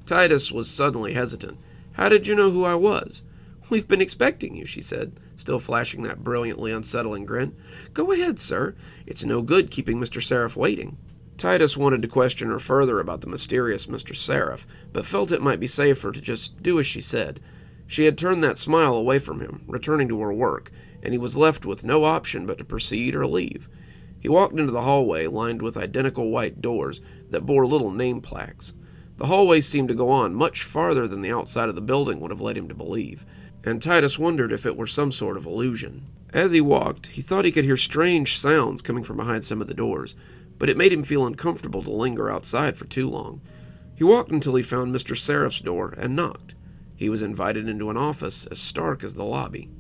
Titus was suddenly hesitant. How did you know who I was? We've been expecting you, she said, still flashing that brilliantly unsettling grin. Go ahead, sir. It's no good keeping Mr. Sereph waiting. Titus wanted to question her further about the mysterious Mr. Sereph, but felt it might be safer to just do as she said. She had turned that smile away from him, returning to her work, and he was left with no option but to proceed or leave. He walked into the hallway lined with identical white doors that bore little name plaques. The hallway seemed to go on much farther than the outside of the building would have led him to believe, and Titus wondered if it were some sort of illusion. As he walked, he thought he could hear strange sounds coming from behind some of the doors, but it made him feel uncomfortable to linger outside for too long. He walked until he found Mr. Sereph's door and knocked. He was invited into an office as stark as the lobby.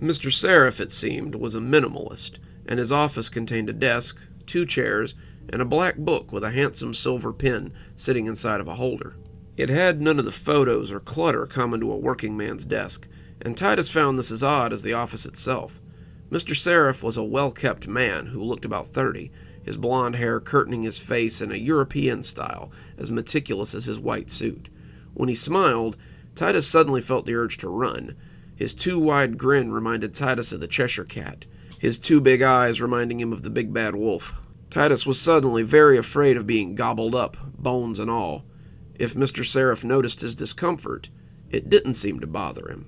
Mr. Sereph, it seemed, was a minimalist, and his office contained a desk, 2 chairs, and a black book with a handsome silver pen sitting inside of a holder. It had none of the photos or clutter common to a working man's desk, and Titus found this as odd as the office itself. Mr. Sereph was a well-kept man who looked about 30, his blonde hair curtaining his face in a European style, as meticulous as his white suit. When he smiled, Titus suddenly felt the urge to run. His too wide grin reminded Titus of the Cheshire Cat, his 2 big eyes reminding him of the big bad wolf. Titus was suddenly very afraid of being gobbled up, bones and all. If Mr. Sereph noticed his discomfort, it didn't seem to bother him.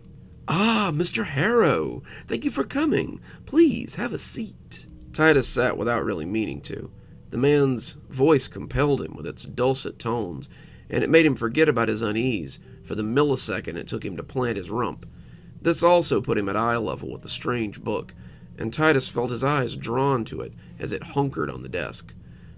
Ah, Mr. Harrow, thank you for coming. Please, have a seat. Titus sat without really meaning to. The man's voice compelled him with its dulcet tones, and it made him forget about his unease for the millisecond it took him to plant his rump. This also put him at eye level with the strange book, and Titus felt his eyes drawn to it as it hunkered on the desk.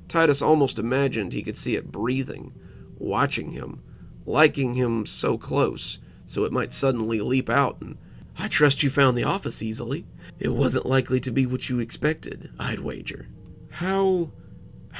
Titus almost imagined he could see it breathing, watching him, liking him so close, so it might suddenly leap out and, "I trust you found the office easily. It wasn't likely to be what you expected, I'd wager." How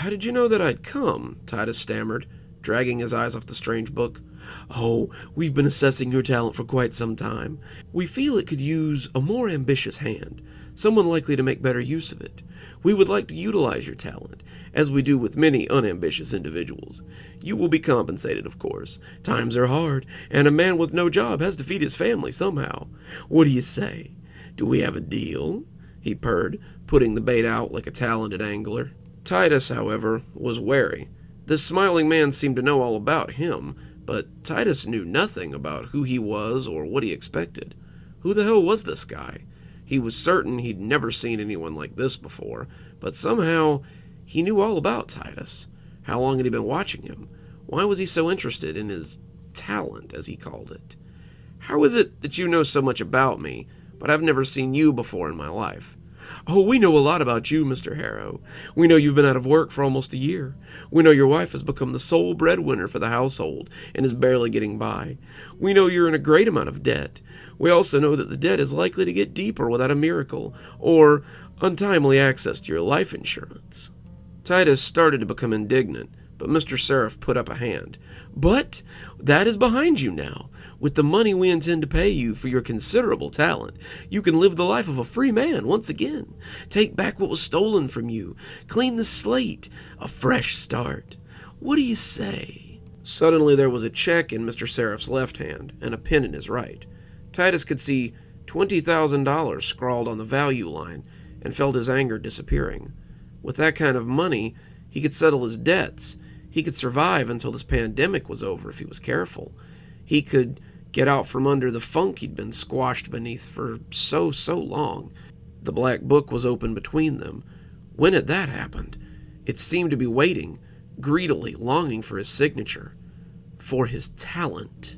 did you know that I'd come?" Titus stammered, dragging his eyes off the strange book. "Oh, we've been assessing your talent for quite some time. We feel it could use a more ambitious hand, someone likely to make better use of it. We would like to utilize your talent, as we do with many unambitious individuals. You will be compensated, of course. Times are hard, and a man with no job has to feed his family somehow. What do you say? Do we have a deal?" he purred, putting the bait out like a talented angler. Titus, however, was wary. This smiling man seemed to know all about him, but Titus knew nothing about who he was or what he expected. Who the hell was this guy? He was certain he'd never seen anyone like this before, but somehow he knew all about Titus. How long had he been watching him? Why was he so interested in his talent, as he called it? "How is it that you know so much about me, but I've never seen you before in my life?" "Oh, we know a lot about you, Mr. Harrow. We know you've been out of work for almost a year. We know your wife has become the sole breadwinner for the household and is barely getting by. We know you're in a great amount of debt. We also know that the debt is likely to get deeper without a miracle or untimely access to your life insurance." Titus started to become indignant, but Mr. Sereph put up a hand. "But that is behind you now. With the money we intend to pay you for your considerable talent, you can live the life of a free man once again. Take back what was stolen from you. Clean the slate. A fresh start. What do you say?" Suddenly there was a check in Mr. Sereph's left hand and a pen in his right. Titus could see $20,000 scrawled on the value line and felt his anger disappearing. With that kind of money, he could settle his debts. He could survive until this pandemic was over if he was careful. He could get out from under the funk he'd been squashed beneath for so long. The black book was open between them. When had that happened? It seemed to be waiting, greedily longing for his signature. For his talent.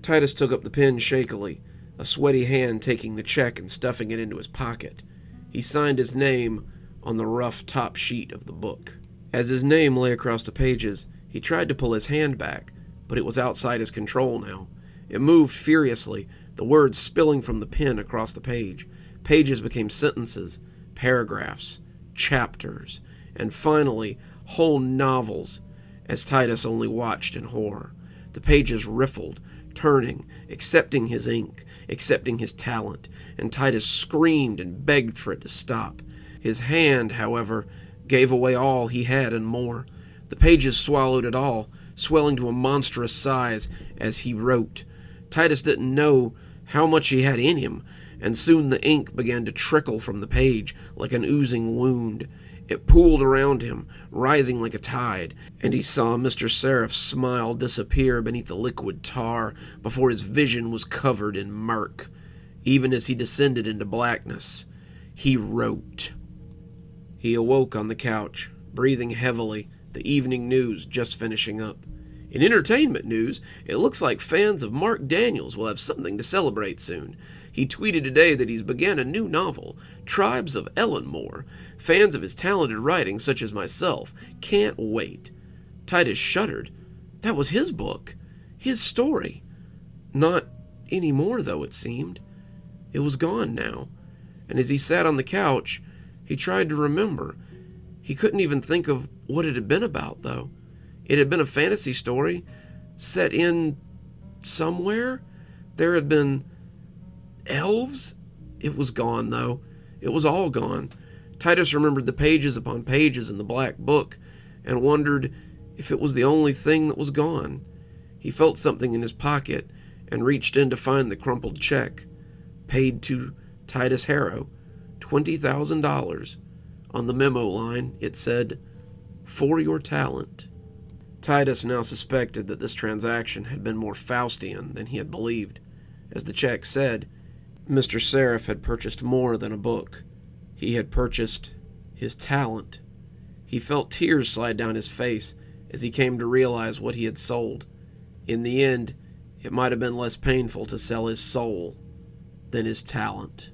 Titus took up the pen shakily, a sweaty hand taking the check and stuffing it into his pocket. He signed his name on the rough top sheet of the book. As his name lay across the pages, he tried to pull his hand back, but it was outside his control now. It moved furiously, the words spilling from the pen across the page. Pages became sentences, paragraphs, chapters, and finally, whole novels, as Titus only watched in horror. The pages riffled, turning, accepting his ink, accepting his talent, and Titus screamed and begged for it to stop. His hand, however, gave away all he had and more. The pages swallowed it all, swelling to a monstrous size as he wrote. Titus didn't know how much he had in him, and soon the ink began to trickle from the page like an oozing wound. It pooled around him, rising like a tide, and he saw Mr. Sereph's smile disappear beneath the liquid tar before his vision was covered in murk. Even as he descended into blackness, he wrote. He awoke on the couch, breathing heavily, the evening news just finishing up. In entertainment news, it looks like fans of Mark Daniels will have something to celebrate soon. He tweeted today that he's began a new novel, Tribes of Ellenmore. Fans of his talented writing, such as myself, can't wait. Titus shuddered. That was his book. His story. Not anymore, though, it seemed. It was gone now. And as he sat on the couch, he tried to remember. He couldn't even think of what it had been about, though. It had been a fantasy story set in somewhere. There had been elves. It was gone, though. It was all gone. Titus remembered the pages upon pages in the black book and wondered if it was the only thing that was gone. He felt something in his pocket and reached in to find the crumpled check. Paid to Titus Harrow, $20,000. On the memo line, it said, "For your talent." Titus now suspected that this transaction had been more Faustian than he had believed. As the check said, Mr. Sereph had purchased more than a book. He had purchased his talent. He felt tears slide down his face as he came to realize what he had sold. In the end, it might have been less painful to sell his soul than his talent.